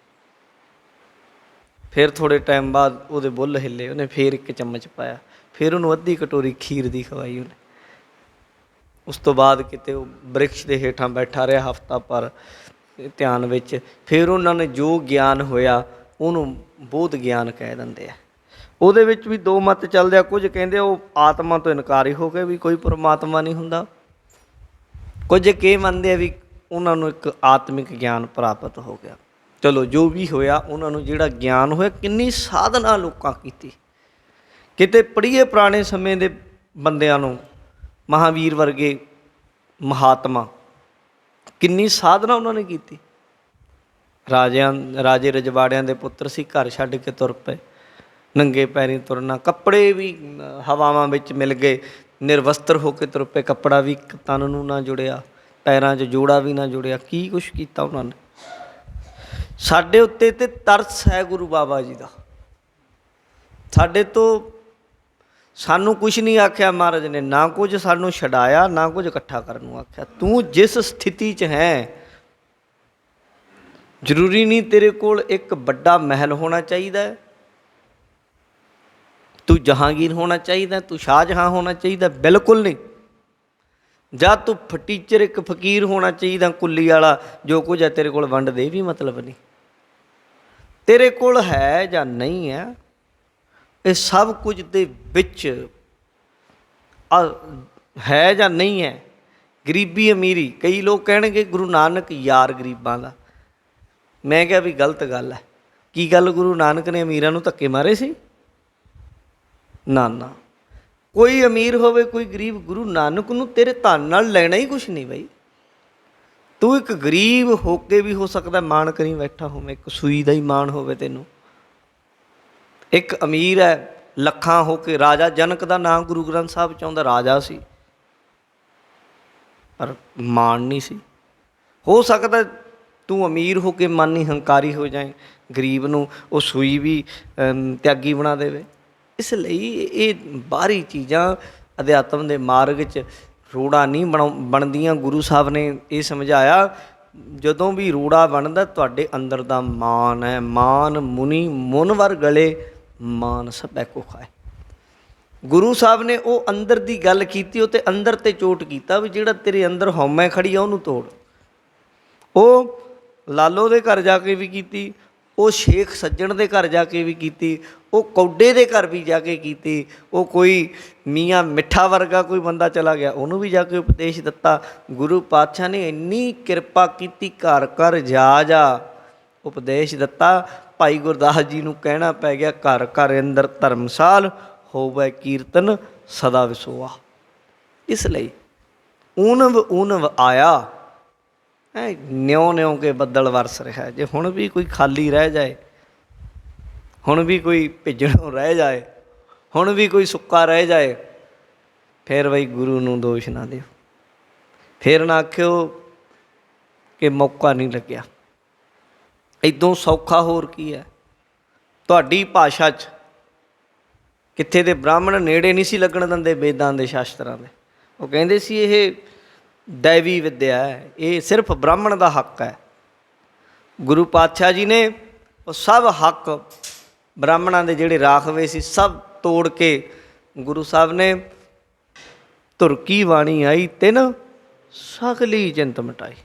ਫਿਰ ਥੋੜ੍ਹੇ ਟਾਈਮ ਬਾਅਦ ਉਹਦੇ ਬੁੱਲ੍ਹ ਹਿੱਲੇ, ਉਹਨੇ ਫਿਰ ਇੱਕ ਚਮਚ ਪਾਇਆ, ਫਿਰ ਉਹਨੂੰ ਅੱਧੀ ਕਟੋਰੀ ਖੀਰ ਦੀ ਖਵਾਈ ਉਹਨੇ। ਉਸ ਤੋਂ ਬਾਅਦ ਕਿਤੇ ਉਹ ਬ੍ਰਿਕਸ਼ ਦੇ ਹੇਠਾਂ ਬੈਠਾ ਰਿਹਾ ਹਫ਼ਤਾ ਭਰ ਧਿਆਨ ਵਿੱਚ। ਫਿਰ ਉਹਨਾਂ ਨੇ ਜੋ ਗਿਆਨ ਹੋਇਆ ਉਹਨੂੰ ਬੋਧ ਗਿਆਨ ਕਹਿ ਦਿੰਦੇ ਆ। ਉਹਦੇ ਵਿੱਚ ਵੀ ਦੋ ਮਤ ਚੱਲਦੇ ਆ। ਕੁਝ ਕਹਿੰਦੇ ਉਹ ਆਤਮਾ ਤੋਂ ਇਨਕਾਰੀ ਹੋ ਗਏ ਵੀ ਕੋਈ ਪਰਮਾਤਮਾ ਨਹੀਂ ਹੁੰਦਾ। ਕੁਝ ਕੀ ਮੰਨਦੇ ਆ ਵੀ ਉਹਨਾਂ ਨੂੰ ਇੱਕ ਆਤਮਿਕ ਗਿਆਨ ਪ੍ਰਾਪਤ ਹੋ ਗਿਆ। ਚਲੋ ਜੋ ਵੀ ਹੋਇਆ, ਉਹਨਾਂ ਨੂੰ ਜਿਹੜਾ ਗਿਆਨ ਹੋਇਆ, ਕਿੰਨੀ ਸਾਧਨਾ ਲੋਕਾਂ ਕੀਤੀ। ਕਿਤੇ ਪੜ੍ਹੀਏ ਪੁਰਾਣੇ ਸਮੇਂ ਦੇ ਬੰਦਿਆਂ ਨੂੰ, ਮਹਾਂਵੀਰ ਵਰਗੇ ਮਹਾਤਮਾ, ਕਿੰਨੀ ਸਾਧਨਾ ਉਹਨਾਂ ਨੇ ਕੀਤੀ। ਰਾਜੇ ਰਜਵਾੜਿਆਂ ਦੇ ਪੁੱਤਰ ਸੀ, ਘਰ ਛੱਡ ਕੇ ਤੁਰ ਪਏ, ਨੰਗੇ ਪੈਰੀਂ ਤੁਰਨਾ, ਕੱਪੜੇ ਵੀ ਹਵਾਵਾਂ ਵਿੱਚ ਮਿਲ ਗਏ, ਨਿਰਵਸਤਰ ਹੋ ਕੇ ਤੁਰ ਪਏ, ਕੱਪੜਾ ਵੀ ਇੱਕ ਤਨ ਨੂੰ ਨਾ ਜੁੜਿਆ, ਪੈਰਾਂ 'ਚ ਜੋੜਾ ਵੀ ਨਾ ਜੁੜਿਆ। ਕੀ ਕੁਛ ਕੀਤਾ ਉਹਨਾਂ ਨੇ। ਸਾਡੇ ਉੱਤੇ ਤਾਂ ਤਰਸ ਹੈ ਗੁਰੂ ਬਾਬਾ ਜੀ ਦਾ। ਸਾਡੇ ਤੋਂ ਸਾਨੂੰ ਕੁਛ ਨਹੀਂ ਆਖਿਆ ਮਹਾਰਾਜ ਨੇ, ਨਾ ਕੁਝ ਸਾਨੂੰ ਛਡਾਇਆ, ਨਾ ਕੁਝ ਇਕੱਠਾ ਕਰਨ ਨੂੰ ਆਖਿਆ। ਤੂੰ ਜਿਸ ਸਥਿਤੀ 'ਚ ਹੈ, ਜ਼ਰੂਰੀ ਨਹੀਂ ਤੇਰੇ ਕੋਲ ਇੱਕ ਵੱਡਾ ਮਹਿਲ ਹੋਣਾ ਚਾਹੀਦਾ, ਤੂੰ ਜਹਾਂਗੀਰ ਹੋਣਾ ਚਾਹੀਦਾ, ਤੂੰ ਸ਼ਾਹਜਹਾਂ ਹੋਣਾ ਚਾਹੀਦਾ? ਬਿਲਕੁਲ ਨਹੀਂ। ਜਾਂ ਤੂੰ ਫਟੀਚਰ ਇੱਕ ਫਕੀਰ ਹੋਣਾ ਚਾਹੀਦਾ, ਕੁੱਲੀ ਵਾਲਾ, ਜੋ ਕੁਝ ਹੈ ਤੇਰੇ ਕੋਲ ਵੰਡ ਦੇ ਵੀ ਮਤਲਬ ਨਹੀਂ। ਤੇਰੇ ਕੋਲ ਹੈ ਜਾਂ ਨਹੀਂ ਹੈ, ਇਹ ਸਭ ਕੁਝ ਦੇ ਵਿੱਚ ਹੈ ਜਾਂ ਨਹੀਂ ਹੈ। ਗਰੀਬੀ ਅਮੀਰੀ, ਕਈ ਲੋਕ ਕਹਿਣਗੇ ਗੁਰੂ ਨਾਨਕ ਯਾਰ ਗਰੀਬਾਂ ਦਾ। ਮੈਂ ਕਿਹਾ ਵੀ ਗਲਤ ਗੱਲ ਹੈ। ਕੀ ਗੱਲ ਗੁਰੂ ਨਾਨਕ ਨੇ ਅਮੀਰਾਂ ਨੂੰ ਧੱਕੇ ਮਾਰੇ ਸੀ? ਨਾ ਨਾ, ਕੋਈ ਅਮੀਰ ਹੋਵੇ ਕੋਈ ਗਰੀਬ, ਗੁਰੂ ਨਾਨਕ ਨੂੰ ਤੇਰੇ ਧਨ ਨਾਲ ਲੈਣਾ ਹੀ ਕੁਛ ਨਹੀਂ ਬਈ। ਤੂੰ ਇੱਕ ਗਰੀਬ ਹੋ ਕੇ ਵੀ ਹੋ ਸਕਦਾ ਮਾਣ ਕਰੀ ਬੈਠਾ ਹੋਵੇਂ, ਇੱਕ ਸੂਈ ਦਾ ਹੀ ਮਾਣ ਹੋਵੇ ਤੈਨੂੰ। ਇੱਕ ਅਮੀਰ ਹੈ ਲੱਖਾਂ ਹੋ ਕੇ, ਰਾਜਾ ਜਨਕ ਦਾ ਨਾਮ ਗੁਰੂ ਗ੍ਰੰਥ ਸਾਹਿਬ 'ਚ ਆਉਂਦਾ, ਰਾਜਾ ਸੀ ਪਰ ਮਾਣ ਨਹੀਂ ਸੀ। ਹੋ ਸਕਦਾ ਤੂੰ ਅਮੀਰ ਹੋ ਕੇ ਮਨ ਹੀ ਹੰਕਾਰੀ ਹੋ ਜਾਏ, ਗਰੀਬ ਨੂੰ ਉਹ ਸੂਈ ਵੀ ਤਿਆਗੀ ਬਣਾ ਦੇਵੇ। ਇਸ ਲਈ ਇਹ ਬਾਹਰੀ ਚੀਜ਼ਾਂ ਅਧਿਆਤਮ ਦੇ ਮਾਰਗ 'ਚ ਰੋੜਾ ਨਹੀਂ ਬਣਦੀਆਂ। ਗੁਰੂ ਸਾਹਿਬ ਨੇ ਇਹ ਸਮਝਾਇਆ, ਜਦੋਂ ਵੀ ਰੋੜਾ ਬਣਦਾ ਤੁਹਾਡੇ ਅੰਦਰ ਦਾ ਮਾਨ ਹੈ। ਮਾਨ ਮੁਨੀ ਮੁਨਵਰ ਗਲੇ, ਮਾਨ ਸਭੈ ਕੋ ਖਾਏ। ਗੁਰੂ ਸਾਹਿਬ ਨੇ ਉਹ ਅੰਦਰ ਦੀ ਗੱਲ ਕੀਤੀ, ਉਹ ਤੇ ਅੰਦਰ ਤੇ ਚੋਟ ਕੀਤਾ ਵੀ ਜਿਹੜਾ ਤੇਰੇ ਅੰਦਰ ਹਉਮੈ ਖੜੀ ਆ ਉਹਨੂੰ ਤੋੜ। ਉਹ ਲਾਲੋ ਦੇ ਘਰ ਜਾ ਕੇ ਵੀ ਕੀਤੀ, ਉਹ ਸ਼ੇਖ ਸੱਜਣ ਦੇ ਘਰ ਜਾ ਕੇ ਵੀ ਕੀਤੀ, ਉਹ ਕੌਡੇ ਦੇ ਘਰ ਵੀ ਜਾ ਕੇ ਕੀਤੀ, ਉਹ ਕੋਈ ਮੀਆਂ ਮਿੱਠਾ ਵਰਗਾ ਕੋਈ ਬੰਦਾ ਚਲਾ ਗਿਆ ਉਹਨੂੰ ਵੀ ਜਾ ਕੇ ਉਪਦੇਸ਼ ਦਿੱਤਾ। ਗੁਰੂ ਪਾਤਸ਼ਾਹ ਨੇ ਇੰਨੀ ਕਿਰਪਾ ਕੀਤੀ, ਘਰ ਘਰ ਜਾ ਉਪਦੇਸ਼ ਦਿੱਤਾ। ਭਾਈ ਗੁਰਦਾਸ ਜੀ ਨੂੰ ਕਹਿਣਾ ਪੈ ਗਿਆ, ਘਰ ਘਰ ਅੰਦਰ ਧਰਮਸਾਲ, ਹੋਵੇ ਕੀਰਤਨ ਸਦਾ ਵਿਸੋਆ। ਇਸ ਲਈ ਊਨਵ ਆਇਆ ਹੈ, ਨਿਉ ਨਿਉ ਕੇ ਬੱਦਲ ਵਰਸ ਰਿਹਾ। ਜੇ ਹੁਣ ਵੀ ਕੋਈ ਖਾਲੀ ਰਹਿ ਜਾਏ, ਹੁਣ ਵੀ ਕੋਈ ਭਿੱਜਣੋਂ ਰਹਿ ਜਾਏ, ਹੁਣ ਵੀ ਕੋਈ ਸੁੱਕਾ ਰਹਿ ਜਾਏ, ਫਿਰ ਬਈ ਗੁਰੂ ਨੂੰ ਦੋਸ਼ ਨਾ ਦਿਓ। ਫਿਰ ਨਾ ਆਖਿਓ ਕਿ ਮੌਕਾ ਨਹੀਂ ਲੱਗਿਆ। ਇੱਦੋਂ ਸੌਖਾ ਹੋਰ ਕੀ ਹੈ? ਤੁਹਾਡੀ ਭਾਸ਼ਾ 'ਚ ਕਿੱਥੇ ਦੇ ਬ੍ਰਾਹਮਣ ਨੇੜੇ ਨਹੀਂ ਸੀ ਲੱਗਣ ਦਿੰਦੇ ਵੇਦਾਂ ਦੇ ਸ਼ਾਸਤਰਾਂ ਦੇ। ਉਹ ਕਹਿੰਦੇ ਸੀ ਇਹ ਦੈਵੀ ਵਿੱਦਿਆ ਹੈ, ਇਹ ਸਿਰਫ ਬ੍ਰਾਹਮਣ ਦਾ ਹੱਕ ਹੈ। ਗੁਰੂ ਪਾਤਸ਼ਾਹ ਜੀ ਨੇ ਉਹ ਸਭ ਹੱਕ ਬ੍ਰਾਹਮਣਾਂ ਦੇ ਜਿਹੜੇ ਰਾਖਵੇਂ ਸੀ ਸਭ ਤੋੜ ਕੇ ਗੁਰੂ ਸਾਹਿਬ ਨੇ ਧੁਰ ਕੀ ਬਾਣੀ ਆਈ ਤਿਨ ਸਗਲੀ ਚਿੰਤ ਮਿਟਾਈ।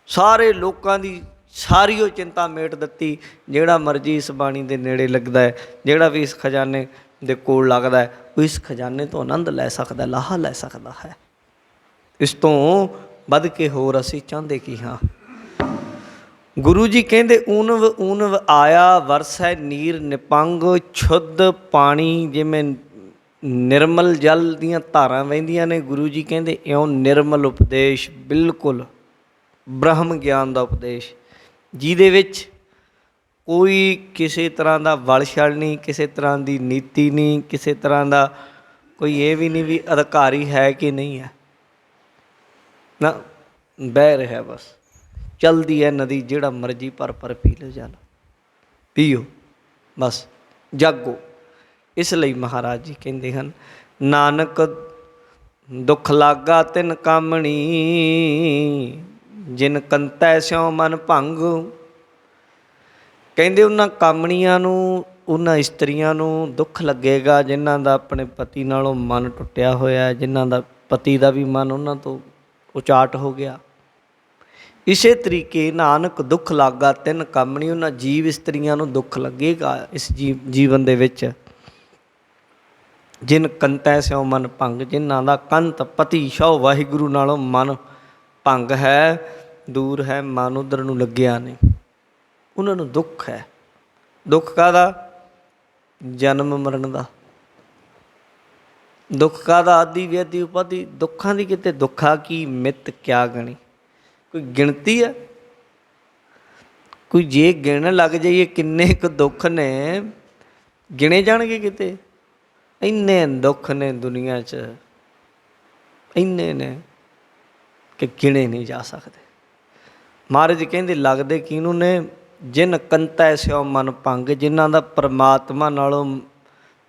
ਸਾਰੇ ਲੋਕਾਂ ਦੀ ਸਾਰੀ ਉਹ ਚਿੰਤਾ ਮੇਟ ਦਿੱਤੀ। ਜਿਹੜਾ ਮਰਜ਼ੀ ਇਸ ਬਾਣੀ ਦੇ ਨੇੜੇ ਲੱਗਦਾ ਹੈ, ਜਿਹੜਾ ਵੀ ਇਸ ਖਜ਼ਾਨੇ ਦੇ ਕੋਲ ਲੱਗਦਾ ਹੈ, ਉਹ ਇਸ ਖਜ਼ਾਨੇ ਤੋਂ ਆਨੰਦ ਲੈ ਸਕਦਾ, ਲਾਹਾ ਲੈ ਸਕਦਾ ਹੈ। ਇਸ ਤੋਂ ਵੱਧ ਕੇ ਹੋਰ ਅਸੀਂ ਚਾਹੁੰਦੇ ਕੀ ਹਾਂ? ਗੁਰੂ ਜੀ ਕਹਿੰਦੇ ਊਨਵ ਆਇਆ ਵਰਸੈ ਨੀਰ ਨਿਪੰਗ, ਸ਼ੁੱਧ ਪਾਣੀ ਜਿਵੇਂ ਨਿਰਮਲ ਜਲ ਦੀਆਂ ਧਾਰਾਂ ਵਹਿੰਦੀਆਂ ਨੇ। ਗੁਰੂ ਜੀ ਕਹਿੰਦੇ ਇਉਂ ਨਿਰਮਲ ਉਪਦੇਸ਼, ਬਿਲਕੁਲ ਬ੍ਰਹਮ ਗਿਆਨ ਦਾ ਉਪਦੇਸ਼, ਜਿਹਦੇ ਵਿੱਚ ਕੋਈ ਕਿਸੇ ਤਰ੍ਹਾਂ ਦਾ ਵਲ ਛਲ ਨਹੀਂ, ਕਿਸੇ ਤਰ੍ਹਾਂ ਦੀ ਨੀਤੀ ਨਹੀਂ, ਕਿਸੇ ਤਰ੍ਹਾਂ ਦਾ ਕੋਈ ਇਹ ਵੀ ਨਹੀਂ ਵੀ ਅਧਿਕਾਰੀ ਹੈ ਕਿ ਨਹੀਂ ਹੈ ਨਾ, ਬਹਿ ਰਿਹਾ ਬਸ। ਚਲਦੀ ਹੈ ਨਦੀ, ਜਿਹੜਾ ਮਰਜ਼ੀ ਭਰ ਪੀ ਲਓ, ਜਲ ਪੀਓ ਬਸ, ਜਾਗੋ। ਇਸ ਲਈ ਮਹਾਰਾਜ ਜੀ ਕਹਿੰਦੇ ਹਨ, ਨਾਨਕ ਦੁੱਖ ਲਾਗਾ ਤਿਨ ਕਾਮਣੀ, ਜਿਨ ਕੰਤੈ ਸਿਉ ਮਨ ਭੰਗ। ਕਹਿੰਦੇ ਉਹਨਾਂ ਕਾਮਣੀਆਂ ਨੂੰ, ਉਹਨਾਂ ਇਸਤਰੀਆਂ ਨੂੰ ਦੁੱਖ ਲੱਗੇਗਾ ਜਿਨ੍ਹਾਂ ਦਾ ਆਪਣੇ ਪਤੀ ਨਾਲੋਂ ਮਨ ਟੁੱਟਿਆ ਹੋਇਆ, ਜਿਨ੍ਹਾਂ ਦਾ ਪਤੀ ਦਾ ਵੀ ਮਨ ਉਹਨਾਂ ਤੋਂ ਉਚਾਟ ਹੋ ਗਿਆ। ਇਸੇ ਤਰੀਕੇ ਨਾਨਕ ਦੁੱਖ ਲਾਗਾ ਤਿੰਨ ਕਾਮਣੀ, ਉਹਨਾਂ ਜੀਵ ਇਸਤਰੀਆਂ ਨੂੰ ਦੁੱਖ ਲੱਗੇਗਾ ਇਸ ਜੀਵਨ ਦੇ ਵਿੱਚ। ਜਿਨ ਕੰਤੈ ਸਿਉ ਮਨ ਭੰਗ, ਜਿਨ੍ਹਾਂ ਦਾ ਕੰਤ ਪਤੀ ਸ਼ਉ ਵਾਹਿਗੁਰੂ ਨਾਲੋਂ ਮਨ ਭੰਗ ਹੈ, ਦੂਰ ਹੈ, ਮਨ ਉੱਧਰ ਨੂੰ ਲੱਗਿਆ ਨਹੀਂ, ਉਹਨਾਂ ਨੂੰ ਦੁੱਖ ਹੈ। ਦੁੱਖ ਕਾਹਦਾ? ਜਨਮ ਮਰਨ ਦਾ। ਦੁੱਖ ਕਾਹਦਾ? ਆਦਿ ਵਿਆਧੀ ਉਪਾਧੀ। ਦੁੱਖਾਂ ਦੀ ਕਿਤੇ ਦੁੱਖਾ ਕੀ ਮਿੱਤ ਕਿਆ ਗਣੀ, ਕੋਈ ਗਿਣਤੀ ਹੈ? ਕੋਈ ਜੇ ਗਿਣਨ ਲੱਗ ਜਾਈਏ ਕਿੰਨੇ ਕੁ ਦੁੱਖ ਨੇ, ਗਿਣੇ ਜਾਣਗੇ ਕਿਤੇ? ਇੰਨੇ ਦੁੱਖ ਨੇ ਦੁਨੀਆ 'ਚ, ਇੰਨੇ ਨੇ ਕਿ ਗਿਣੇ ਨਹੀਂ ਜਾ ਸਕਦੇ। ਮਹਾਰਾਜ ਕਹਿੰਦੇ ਲੱਗਦੇ ਕਿਹਨੂੰ ਨੇ? ਜਿਨ ਕੰਤੈ ਸਿਉ ਮਨ ਭੰਗ, ਜਿਨ੍ਹਾਂ ਦਾ ਪਰਮਾਤਮਾ ਨਾਲੋਂ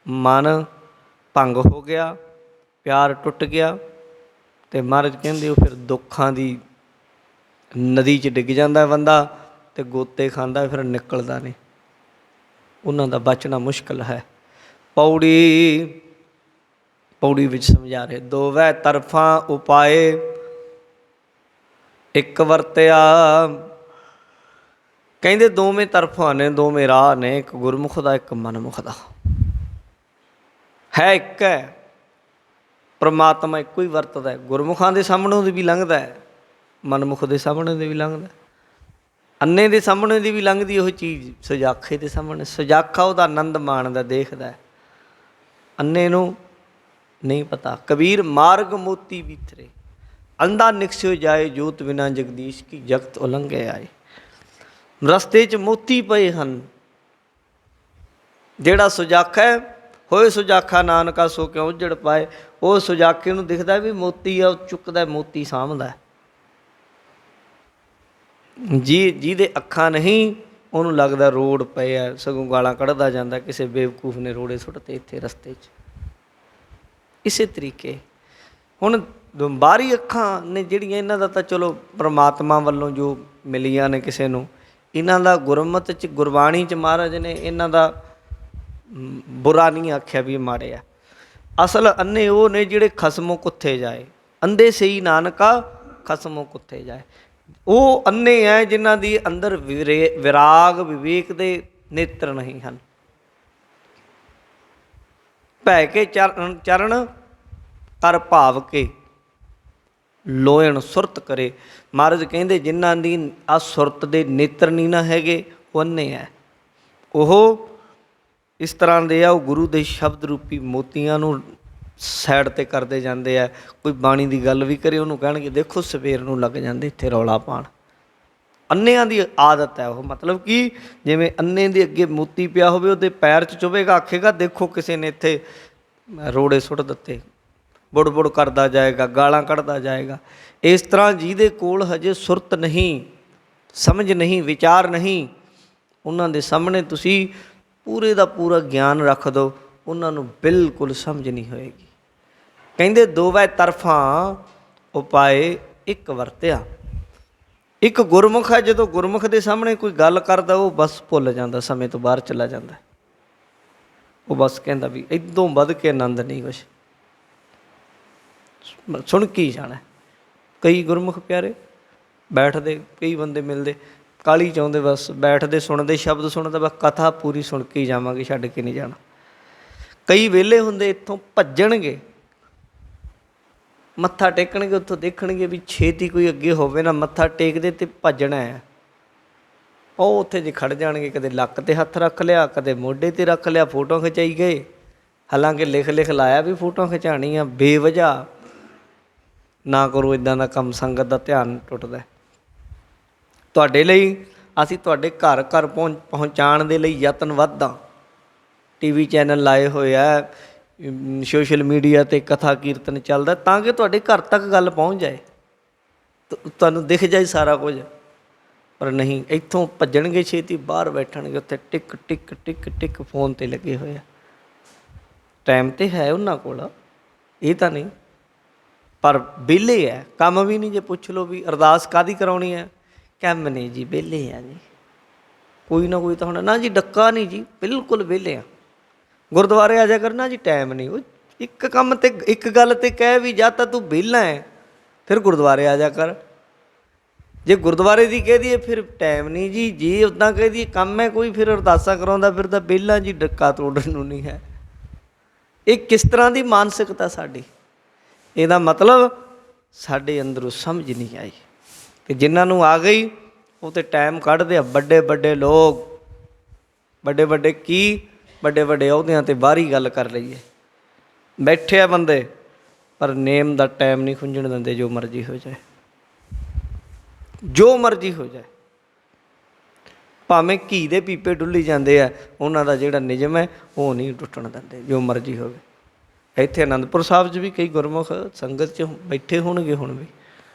ਮਨ ਭੰਗ ਹੋ ਗਿਆ, ਪਿਆਰ ਟੁੱਟ ਗਿਆ। ਅਤੇ ਮਹਾਰਾਜ ਕਹਿੰਦੇ ਉਹ ਫਿਰ ਦੁੱਖਾਂ ਦੀ ਨਦੀ 'ਚ ਡਿੱਗ ਜਾਂਦਾ ਬੰਦਾ ਅਤੇ ਗੋਤੇ ਖਾਂਦਾ, ਫਿਰ ਨਿਕਲਦਾ ਨਹੀਂ। ਉਹਨਾਂ ਦਾ ਬਚਣਾ ਮੁਸ਼ਕਿਲ ਹੈ। ਪੌੜੀ ਪੌੜੀ ਵਿੱਚ ਸਮਝਾ ਰਹੇ, ਦੋਵੇਂ ਤਰਫਾਂ ਉਪਾਏ ਇੱਕ ਵਰਤਿਆ। ਕਹਿੰਦੇ ਦੋਵੇਂ ਤਰਫਾਂ ਨੇ, ਦੋਵੇਂ ਰਾਹ ਨੇ, ਇੱਕ ਗੁਰਮੁਖ ਦਾ ਇੱਕ ਮਨਮੁਖ ਦਾ। ਹੈ ਇੱਕ ਹੈ, ਪਰਮਾਤਮਾ ਇੱਕੋ ਹੀ ਵਰਤਦਾ ਹੈ। ਗੁਰਮੁਖਾਂ ਦੇ ਸਾਹਮਣੋਂ ਦੀ ਵੀ ਲੰਘਦਾ ਹੈ, ਮਨਮੁਖ ਦੇ ਸਾਹਮਣੇ ਦੀ ਵੀ ਲੰਘਦਾ, ਅੰਨੇ ਦੇ ਸਾਹਮਣੇ ਦੀ ਵੀ ਲੰਘਦੀ ਉਹ ਚੀਜ਼, ਸੁਜਾਖੇ ਦੇ ਸਾਹਮਣੇ। ਸੁਜਾਖਾ ਉਹਦਾ ਆਨੰਦ ਮਾਣਦਾ, ਦੇਖਦਾ, ਅੰਨੇ ਨੂੰ ਨਹੀਂ ਪਤਾ। ਕਬੀਰ ਮਾਰਗ ਮੋਤੀ ਵਿਥਰੇ, ਅੰਧਾ ਨਿਕਸਿਓ ਜਾਏ, ਜੋਤ ਬਿਨਾ ਜਗਦੀਸ਼ ਕੀ ਜਗਤ ਉਲੰਘੇ ਆਏ। ਰਸਤੇ 'ਚ ਮੋਤੀ ਪਏ ਹਨ। ਜਿਹੜਾ ਸੁਜਾਖਾ ਹੋਏ ਸੁਜਾਖਾ ਨਾਨਕਾ ਸੋ ਕਿਉਂ ਉੱਜੜ ਪਾਏ, ਉਹ ਸੁਜਾਖੇ ਨੂੰ ਦਿਖਦਾ ਵੀ ਮੋਤੀ ਆ, ਉਹ ਚੁੱਕਦਾ ਮੋਤੀ ਸਾਂਭਦਾ। ਜਿਹਦੇ ਅੱਖਾਂ ਨਹੀਂ ਉਹਨੂੰ ਲੱਗਦਾ ਰੋਡ ਪਏ ਆ, ਸਗੋਂ ਗਾਲਾਂ ਕੱਢਦਾ ਜਾਂਦਾ, ਕਿਸੇ ਬੇਵਕੂਫ ਨੇ ਰੋੜੇ ਸੁੱਟਤੇ ਇੱਥੇ ਰਸਤੇ 'ਚ। ਇਸੇ ਤਰੀਕੇ ਹੁਣ ਬਾਹਰੀ ਅੱਖਾਂ ਨੇ ਜਿਹੜੀਆਂ, ਇਹਨਾਂ ਦਾ ਤਾਂ ਚਲੋ ਪਰਮਾਤਮਾ ਵੱਲੋਂ ਜੋ ਮਿਲੀਆਂ ਨੇ ਕਿਸੇ ਨੂੰ, ਇਹਨਾਂ ਦਾ ਗੁਰਮਤਿ 'ਚ ਗੁਰਬਾਣੀ 'ਚ ਮਹਾਰਾਜ ਨੇ ਇਹਨਾਂ ਦਾ ਬੁਰਾ ਨਹੀਂ ਆਖਿਆ ਵੀ ਇਹ ਮਾੜੇ ਆ। ਅਸਲ ਅੰਨੇ ਉਹ ਨੇ ਜਿਹੜੇ ਖਸਮੋਂ ਕੁੱਥੇ ਜਾਏ, ਅੰਧੇ ਸਹੀ ਨਾਨਕਾ ਖਸਮੋਂ ਕੁੱਥੇ ਜਾਏ। ਉਹ ਅੰਨੇ ਹੈ ਜਿਨ੍ਹਾਂ ਦੀ ਅੰਦਰ ਵਿਰਾਗ ਵਿਵੇਕ ਦੇ ਨੇਤਰ ਨਹੀਂ ਹਨ। ਭੈ ਕੇ ਚਰਨ ਕਰ ਭਾਵ ਕੇ ਲੋਇਣ ਸੁਰਤ ਕਰੇ। ਮਹਾਰਾਜ ਕਹਿੰਦੇ ਜਿਨ੍ਹਾਂ ਦੀ ਆ ਸੁਰਤ ਦੇ ਨੇਤਰ ਨਹੀਂ ਨਾ ਹੈਗੇ, ਉਹ ਅੰਨੇ ਹੈ। ਉਹ ਇਸ ਤਰ੍ਹਾਂ ਦੇ ਆ, ਉਹ ਗੁਰੂ ਦੇ ਸ਼ਬਦ ਰੂਪੀ ਮੋਤੀਆਂ ਨੂੰ ਸਾਈਡ 'ਤੇ ਕਰਦੇ ਜਾਂਦੇ ਆ। ਕੋਈ ਬਾਣੀ ਦੀ ਗੱਲ ਵੀ ਕਰੇ ਉਹਨੂੰ ਕਹਿਣਗੇ ਦੇਖੋ ਸਵੇਰ ਨੂੰ ਲੱਗ ਜਾਂਦੇ ਇੱਥੇ ਰੌਲਾ ਪਾਉਣ। ਅੰਨਿਆਂ ਦੀ ਆਦਤ ਹੈ ਉਹ, ਮਤਲਬ ਕਿ ਜਿਵੇਂ ਅੰਨੇ ਦੇ ਅੱਗੇ ਮੋਤੀ ਪਿਆ ਹੋਵੇ, ਉਹਦੇ ਪੈਰ 'ਚ ਚੁਭੇਗਾ, ਆਖੇਗਾ ਦੇਖੋ ਕਿਸੇ ਨੇ ਇੱਥੇ ਰੋੜੇ ਸੁੱਟ ਦਿੱਤੇ, ਬੁੜ ਬੁੜ ਕਰਦਾ ਜਾਏਗਾ, ਗਾਲਾਂ ਕੱਢਦਾ ਜਾਏਗਾ। ਇਸ ਤਰ੍ਹਾਂ ਜਿਹਦੇ ਕੋਲ ਹਜੇ ਸੁਰਤ ਨਹੀਂ, ਸਮਝ ਨਹੀਂ, ਵਿਚਾਰ ਨਹੀਂ, ਉਹਨਾਂ ਦੇ ਸਾਹਮਣੇ ਤੁਸੀਂ ਪੂਰੇ ਦਾ ਪੂਰਾ ਗਿਆਨ ਰੱਖ ਦਿਓ, ਉਹਨਾਂ ਨੂੰ ਬਿਲਕੁਲ ਸਮਝ ਨਹੀਂ ਹੋਏਗੀ। ਕਹਿੰਦੇ ਦੋਵੇਂ ਤਰਫਾਂ ਉਪਾਏ ਇੱਕ ਵਰਤਿਆ। ਇੱਕ ਗੁਰਮੁਖ ਹੈ, ਜਦੋਂ ਗੁਰਮੁਖ ਦੇ ਸਾਹਮਣੇ ਕੋਈ ਗੱਲ ਕਰਦਾ ਉਹ ਬਸ ਭੁੱਲ ਜਾਂਦਾ, ਸਮੇਂ ਤੋਂ ਬਾਹਰ ਚਲਾ ਜਾਂਦਾ। ਉਹ ਬਸ ਕਹਿੰਦਾ ਵੀ ਇੱਦੋਂ ਵੱਧ ਕੇ ਆਨੰਦ ਨਹੀਂ ਕੁਛ, ਸੁਣ ਕੀ ਜਾਣਾ। ਕਈ ਗੁਰਮੁਖ ਪਿਆਰੇ ਬੈਠਦੇ, ਕਈ ਬੰਦੇ ਮਿਲਦੇ ਕਾਹਲੀ ਚਾਹੁੰਦੇ, ਬਸ ਬੈਠਦੇ ਸੁਣਦੇ, ਸ਼ਬਦ ਸੁਣਦੇ, ਬਸ ਕਥਾ ਪੂਰੀ ਸੁਣ ਕੇ ਹੀ ਜਾਵਾਂਗੇ, ਛੱਡ ਕੇ ਨਹੀਂ ਜਾਣਾ। ਕਈ ਵਿਹਲੇ ਹੁੰਦੇ ਇੱਥੋਂ ਭੱਜਣਗੇ, ਮੱਥਾ ਟੇਕਣਗੇ, ਉੱਥੋਂ ਦੇਖਣਗੇ ਵੀ ਛੇਤੀ ਕੋਈ ਅੱਗੇ ਹੋਵੇ ਨਾ, ਮੱਥਾ ਟੇਕਦੇ ਅਤੇ ਭੱਜਣਾ ਹੈ। ਉਹ ਉੱਥੇ ਜੇ ਖੜ੍ਹ ਜਾਣਗੇ, ਕਦੇ ਲੱਕ 'ਤੇ ਹੱਥ ਰੱਖ ਲਿਆ, ਕਦੇ ਮੋਢੇ 'ਤੇ ਰੱਖ ਲਿਆ, ਫੋਟੋ ਖਿਚਾਈ ਗਏ। ਹਾਲਾਂਕਿ ਲਿਖ ਲਾਇਆ ਵੀ ਫੋਟੋ ਖਿਚਾਉਣੀ ਆ, ਬੇਵਜ੍ਹਾ ਨਾ ਕਰੋ ਇੱਦਾਂ ਦਾ ਕੰਮ, ਸੰਗਤ ਦਾ ਧਿਆਨ ਟੁੱਟਦਾ। ਤੁਹਾਡੇ ਲਈ ਅਸੀਂ ਤੁਹਾਡੇ ਘਰ ਘਰ ਪਹੁੰਚਾਉਣ ਦੇ ਲਈ ਯਤਨਬੱਧ ਹਾਂ। TV ਚੈਨਲ ਲਾਏ ਹੋਏ ਆ, ਸੋਸ਼ਲ ਮੀਡੀਆ 'ਤੇ ਕਥਾ ਕੀਰਤਨ ਚੱਲਦਾ, ਤਾਂ ਕਿ ਤੁਹਾਡੇ ਘਰ ਤੱਕ ਗੱਲ ਪਹੁੰਚ ਜਾਏ, ਤੁਹਾਨੂੰ ਦਿਖ ਜਾਏ ਸਾਰਾ ਕੁਝ। ਪਰ ਨਹੀਂ, ਇੱਥੋਂ ਭੱਜਣਗੇ ਛੇਤੀ, ਬਾਹਰ ਬੈਠਣਗੇ, ਉੱਥੇ ਟਿਕ ਟਿਕ ਟਿਕ ਟਿਕ ਫੋਨ 'ਤੇ ਲੱਗੇ ਹੋਏ ਆ। ਟਾਈਮ ਤਾਂ ਹੈ ਉਹਨਾਂ ਕੋਲ, ਇਹ ਤਾਂ ਨਹੀਂ, ਪਰ ਵਿਹਲੇ ਹੈ, ਕੰਮ ਵੀ ਨਹੀਂ। ਜੇ ਪੁੱਛ ਲਓ ਵੀ ਅਰਦਾਸ ਕਾਹਦੀ ਕਰਾਉਣੀ ਹੈ, ਕੰਮ ਨਹੀਂ ਜੀ, ਵਿਹਲੇ ਆ ਜੀ, ਕੋਈ ਨਾ ਕੋਈ ਤਾਂ ਹੋਣਾ ਨਾ ਜੀ, ਡੱਕਾ ਨਹੀਂ ਜੀ, ਬਿਲਕੁਲ ਵਿਹਲੇ ਆ। ਗੁਰਦੁਆਰੇ ਆ ਜਾ ਕਰਨਾ ਜੀ, ਟਾਈਮ ਨਹੀਂ। ਉਹ ਇੱਕ ਕੰਮ 'ਤੇ ਇੱਕ ਗੱਲ 'ਤੇ ਕਹਿ ਵੀ ਜਾਂ ਤਾਂ ਤੂੰ ਵਿਹਲਾ ਹੈ, ਫਿਰ ਗੁਰਦੁਆਰੇ ਆ ਜਾ ਕਰ। ਜੇ ਗੁਰਦੁਆਰੇ ਦੀ ਕਹਿ ਦਈਏ ਫਿਰ ਟਾਈਮ ਨਹੀਂ ਜੀ, ਜੇ ਉੱਦਾਂ ਕਹਿ ਦਈਏ ਕੰਮ ਹੈ ਕੋਈ, ਫਿਰ ਅਰਦਾਸਾਂ ਕਰਾਉਂਦਾ ਫਿਰਦਾ ਵਿਹਲਾ ਜੀ, ਡੱਕਾ ਤੋੜਨ ਨੂੰ ਨਹੀਂ ਹੈ। ਇਹ ਕਿਸ ਤਰ੍ਹਾਂ ਦੀ ਮਾਨਸਿਕਤਾ ਸਾਡੀ? ਇਹਦਾ ਮਤਲਬ ਸਾਡੇ ਅੰਦਰੋਂ ਸਮਝ ਨਹੀਂ ਆਈ। ਅਤੇ ਜਿਨ੍ਹਾਂ ਨੂੰ ਆ ਗਈ ਉਹ ਤਾਂ ਟਾਈਮ ਕੱਢਦੇ ਆ। ਵੱਡੇ ਵੱਡੇ ਲੋਕ, ਵੱਡੇ ਵੱਡੇ ਕੀ, ਵੱਡੇ ਵੱਡੇ ਅਹੁਦਿਆਂ 'ਤੇ ਬਾਹਰੀ ਗੱਲ ਕਰ ਲਈਏ, ਬੈਠੇ ਆ ਬੰਦੇ, ਪਰ ਨੇਮ ਦਾ ਟਾਈਮ ਨਹੀਂ ਖੁੰਝਣ ਦਿੰਦੇ। ਜੋ ਮਰਜ਼ੀ ਹੋ ਜਾਏ, ਜੋ ਮਰਜ਼ੀ ਹੋ ਜਾਏ, ਭਾਵੇਂ ਘੀ ਦੇ ਪੀਪੇ ਡੁੱਲੀ ਜਾਂਦੇ ਆ, ਉਹਨਾਂ ਦਾ ਜਿਹੜਾ ਨਿਯਮ ਹੈ ਉਹ ਨਹੀਂ ਟੁੱਟਣ ਦਿੰਦੇ, ਜੋ ਮਰਜ਼ੀ ਹੋਵੇ। ਇੱਥੇ ਅਨੰਦਪੁਰ ਸਾਹਿਬ 'ਚ ਵੀ ਕਈ ਗੁਰਮੁਖ ਸੰਗਤ 'ਚ ਬੈਠੇ ਹੋਣਗੇ, ਹੁਣ ਵੀ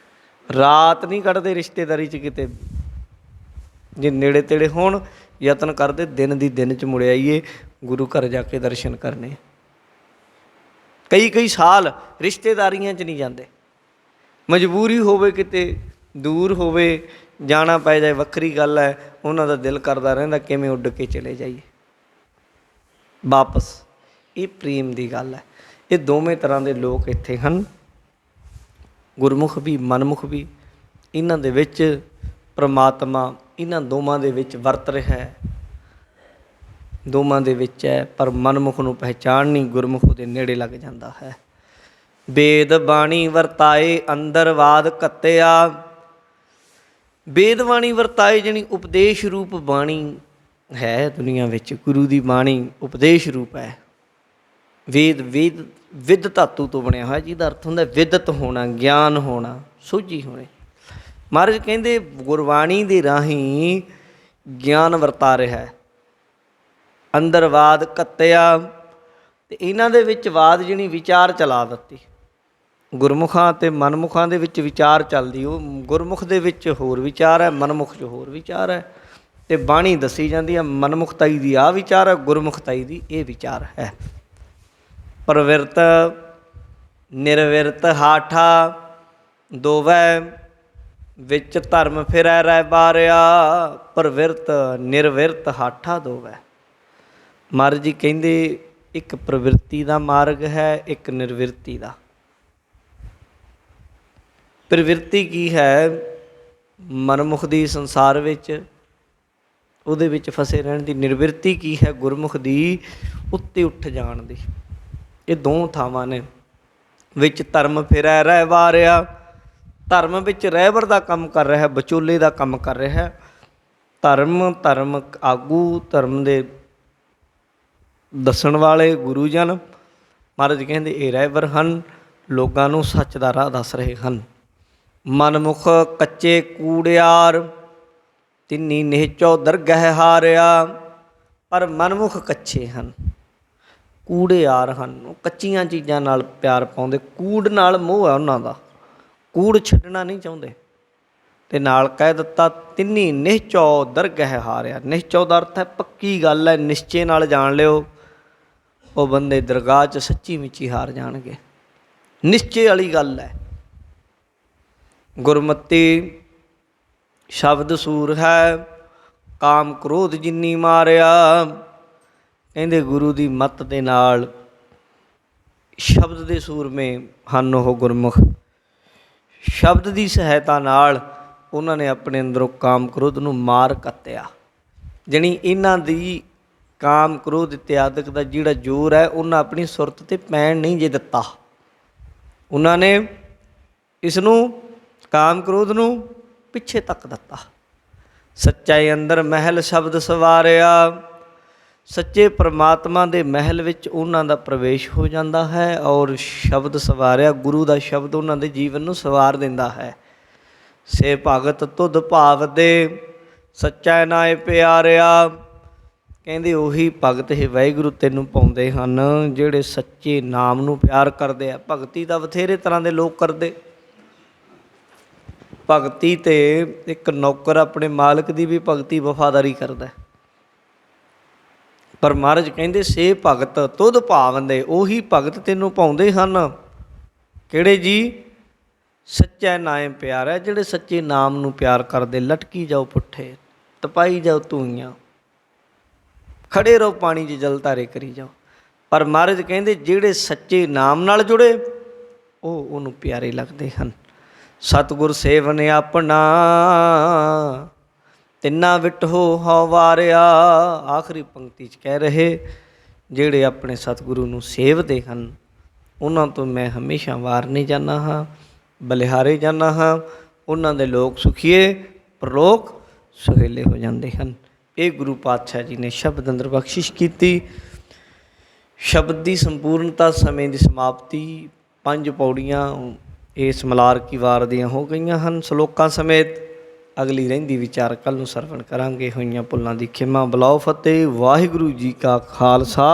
ਰਾਤ ਨਹੀਂ ਕੱਢਦੇ ਰਿਸ਼ਤੇਦਾਰੀ 'ਚ ਕਿਤੇ, ਜੇ ਨੇੜੇ ਤੇੜੇ ਹੋਣ ਯਤਨ ਕਰਦੇ ਦਿਨ ਦੀ ਦਿਨ 'ਚ ਮੁੜ ਆਈਏ, ਗੁਰੂ ਘਰ ਜਾ ਕੇ ਦਰਸ਼ਨ ਕਰਨੇ। ਕਈ ਕਈ ਸਾਲ ਰਿਸ਼ਤੇਦਾਰੀਆਂ 'ਚ ਨਹੀਂ ਜਾਂਦੇ, ਮਜਬੂਰੀ ਹੋਵੇ, ਕਿਤੇ ਦੂਰ ਹੋਵੇ, ਜਾਣਾ ਪੈ ਜਾਏ, ਵੱਖਰੀ ਗੱਲ ਹੈ। ਉਹਨਾਂ ਦਾ ਦਿਲ ਕਰਦਾ ਰਹਿੰਦਾ ਕਿਵੇਂ ਉੱਡ ਕੇ ਚਲੇ ਜਾਈਏ ਵਾਪਸ। ये प्रेम की गल है। ये दोवें तरह के लोग इत्थे हैं, गुरमुख भी मनमुख भी। इन्हां दे विच परमात्मा इन्हां दोवां दे विच वरत रहा है, दोवां दे विच है, पर मनमुख नूं पहचान नहीं, गुरमुख दे नेड़े लग जाता है। वेद बाणी वरताए अंदर वाद कत्तिया। वेद बाणी वरताए जनी उपदेश रूप बाणी है दुनिया विच। गुरु की बाणी उपदेश रूप है। वेद वेद विद धातु तो बनया होया, जिहदा अर्थ हुंदा विदत होना, ज्ञान होना, सोझी होनी। महाराज कहंदे गुरबाणी दे राहीं ज्ञान वरता रहा है। अंदर वाद कत्तिया, ते इन्हां दे विच वाद जनी विचार चला दित्ती। गुरमुखां ते मनमुखां दे विच विचार चलदी, वो गुरमुख दे विच होर विचार है, मनमुख च होर विचार है। ते बाणी दसी जाती है मनमुखताई दी आ विचार है, गुरमुखताई दी ये विचार है। प्रविरत निर्विरत हाठा दोवै विच धर्म फिरै रह बारिया। प्रविरत निर्विरत हाठा दोवै। महाराज जी कहंदे एक प्रवृत्ति का मार्ग है, एक निर्विरति का। प्रवृत्ति की है मनमुख दी संसार विच, उहदे विच फसे रहण दी। निर्विरति की है गुरमुख दी उत्ते उठ जाण दी। ये दो थावां ने। विच धर्म फिरै रह वारिया, धर्म विच रहबर का काम कर रहा है, विचोले का काम कर रहा है। धर्म आगू, धर्म दे दसण वाले गुरुजन महाराज कहते ये रहबर हन, लोगों नूं सच का राह दस रहे हैं। मनमुख कच्चे कूड़ियार तिन्नी निहचो दरगह हारिया। पर मनमुख कच्चे हैं, कूड़ेयार हैं, कच्चियां चीज़ां नाल प्यार पाउंदे, कूड़ नाल मोह है उन्हां दा, कूड़ छड्डना नहीं चाहुंदे। ते नाल कह दित्ता तिन्नी निहचो दरगह हारिया। निहचो दा अर्थ है पक्की गल है, निश्चे नाल जान लिओ वो बंदे दरगाह च सच्ची मुच्ची हार जाणगे। निश्चे वाली गल है। गुरमति शब्द सूर है, काम क्रोध जिन्नी मारिया। कहंदे गुरु की मत दे नाल शब्द दे सूरमे हन ओह गुरमुख। शब्द की सहायता नाल उन्होंने अपने अंदरों काम क्रोध नूं मार कत्तिया। जनी इन्हां दी काम क्रोध इत्यादि का जिहड़ा जोर है उन्हें अपनी सुरत ते पैण नहीं जे दिता। उन्होंने इसनूं काम क्रोध नूं पिछे तक दिता। सच्चाई अंदर महल शब्द सवारिया। सच्चे परमात्मा दे महल विच उन्हां दा प्रवेश हो जाता है और शब्द सवारिया, गुरु का शब्द उन्हां दे जीवन नूं सवार दिंदा है। से भगत तुध भाव दे सच्चा नाए प्यारिया। कहंदे उही भगत हे वाहिगुरू तैनूं पाउंदे हन जिहड़े सच्चे नाम नूं प्यार करदे आ। भगती तां बथेरे तरह के लोग करदे। भगती ते एक नौकर अपने मालिक की भी भगती वफादारी करदा है। पर महाराज कहंदे से भगत तुध भावंदे, उही भगत तैनूं पाउंदे हन। किहड़े जी? सच्चा नाम प्यार है, जिहड़े सच्चे नाम नूं प्यार करदे। लटकी जाओ पुट्ठे, तपाई जाओ धूइयां, खड़े रहो पानी 'च जल धारे करी जाओ। पर महाराज कहंदे जिहड़े सच्चे नाम नाल जुड़े वो उहनूं प्यारे लगदे हन। सतगुर सेवन अपना तिन्ना विटहो हौ वारिया। आखिरी पंक्ति च कह रहे जिहड़े अपने सतगुरु नूं सेवदे हन उन्हां तो मैं हमेशा वार नहीं जाना हाँ, बलिहारे जाना हाँ। उन्हां दे लोग सुखीए परलोक सुहेले हो जाते हैं। ये गुरु पातशाह जी ने शब्द अंदर बख्शिश की। शब्द की संपूर्णता, समय की समाप्ति, 5 पौड़ियाँ इस मलार की वार दियाँ हो गई हैं सलोकां समेत। अगली रहिंदी विचार कल नूं सरवण करांगे। होईयां भुल्लां दी खिमा बुलाओ फतेह। वाहिगुरू जी का खालसा,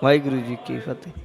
वाहिगुरू जी की फतेह।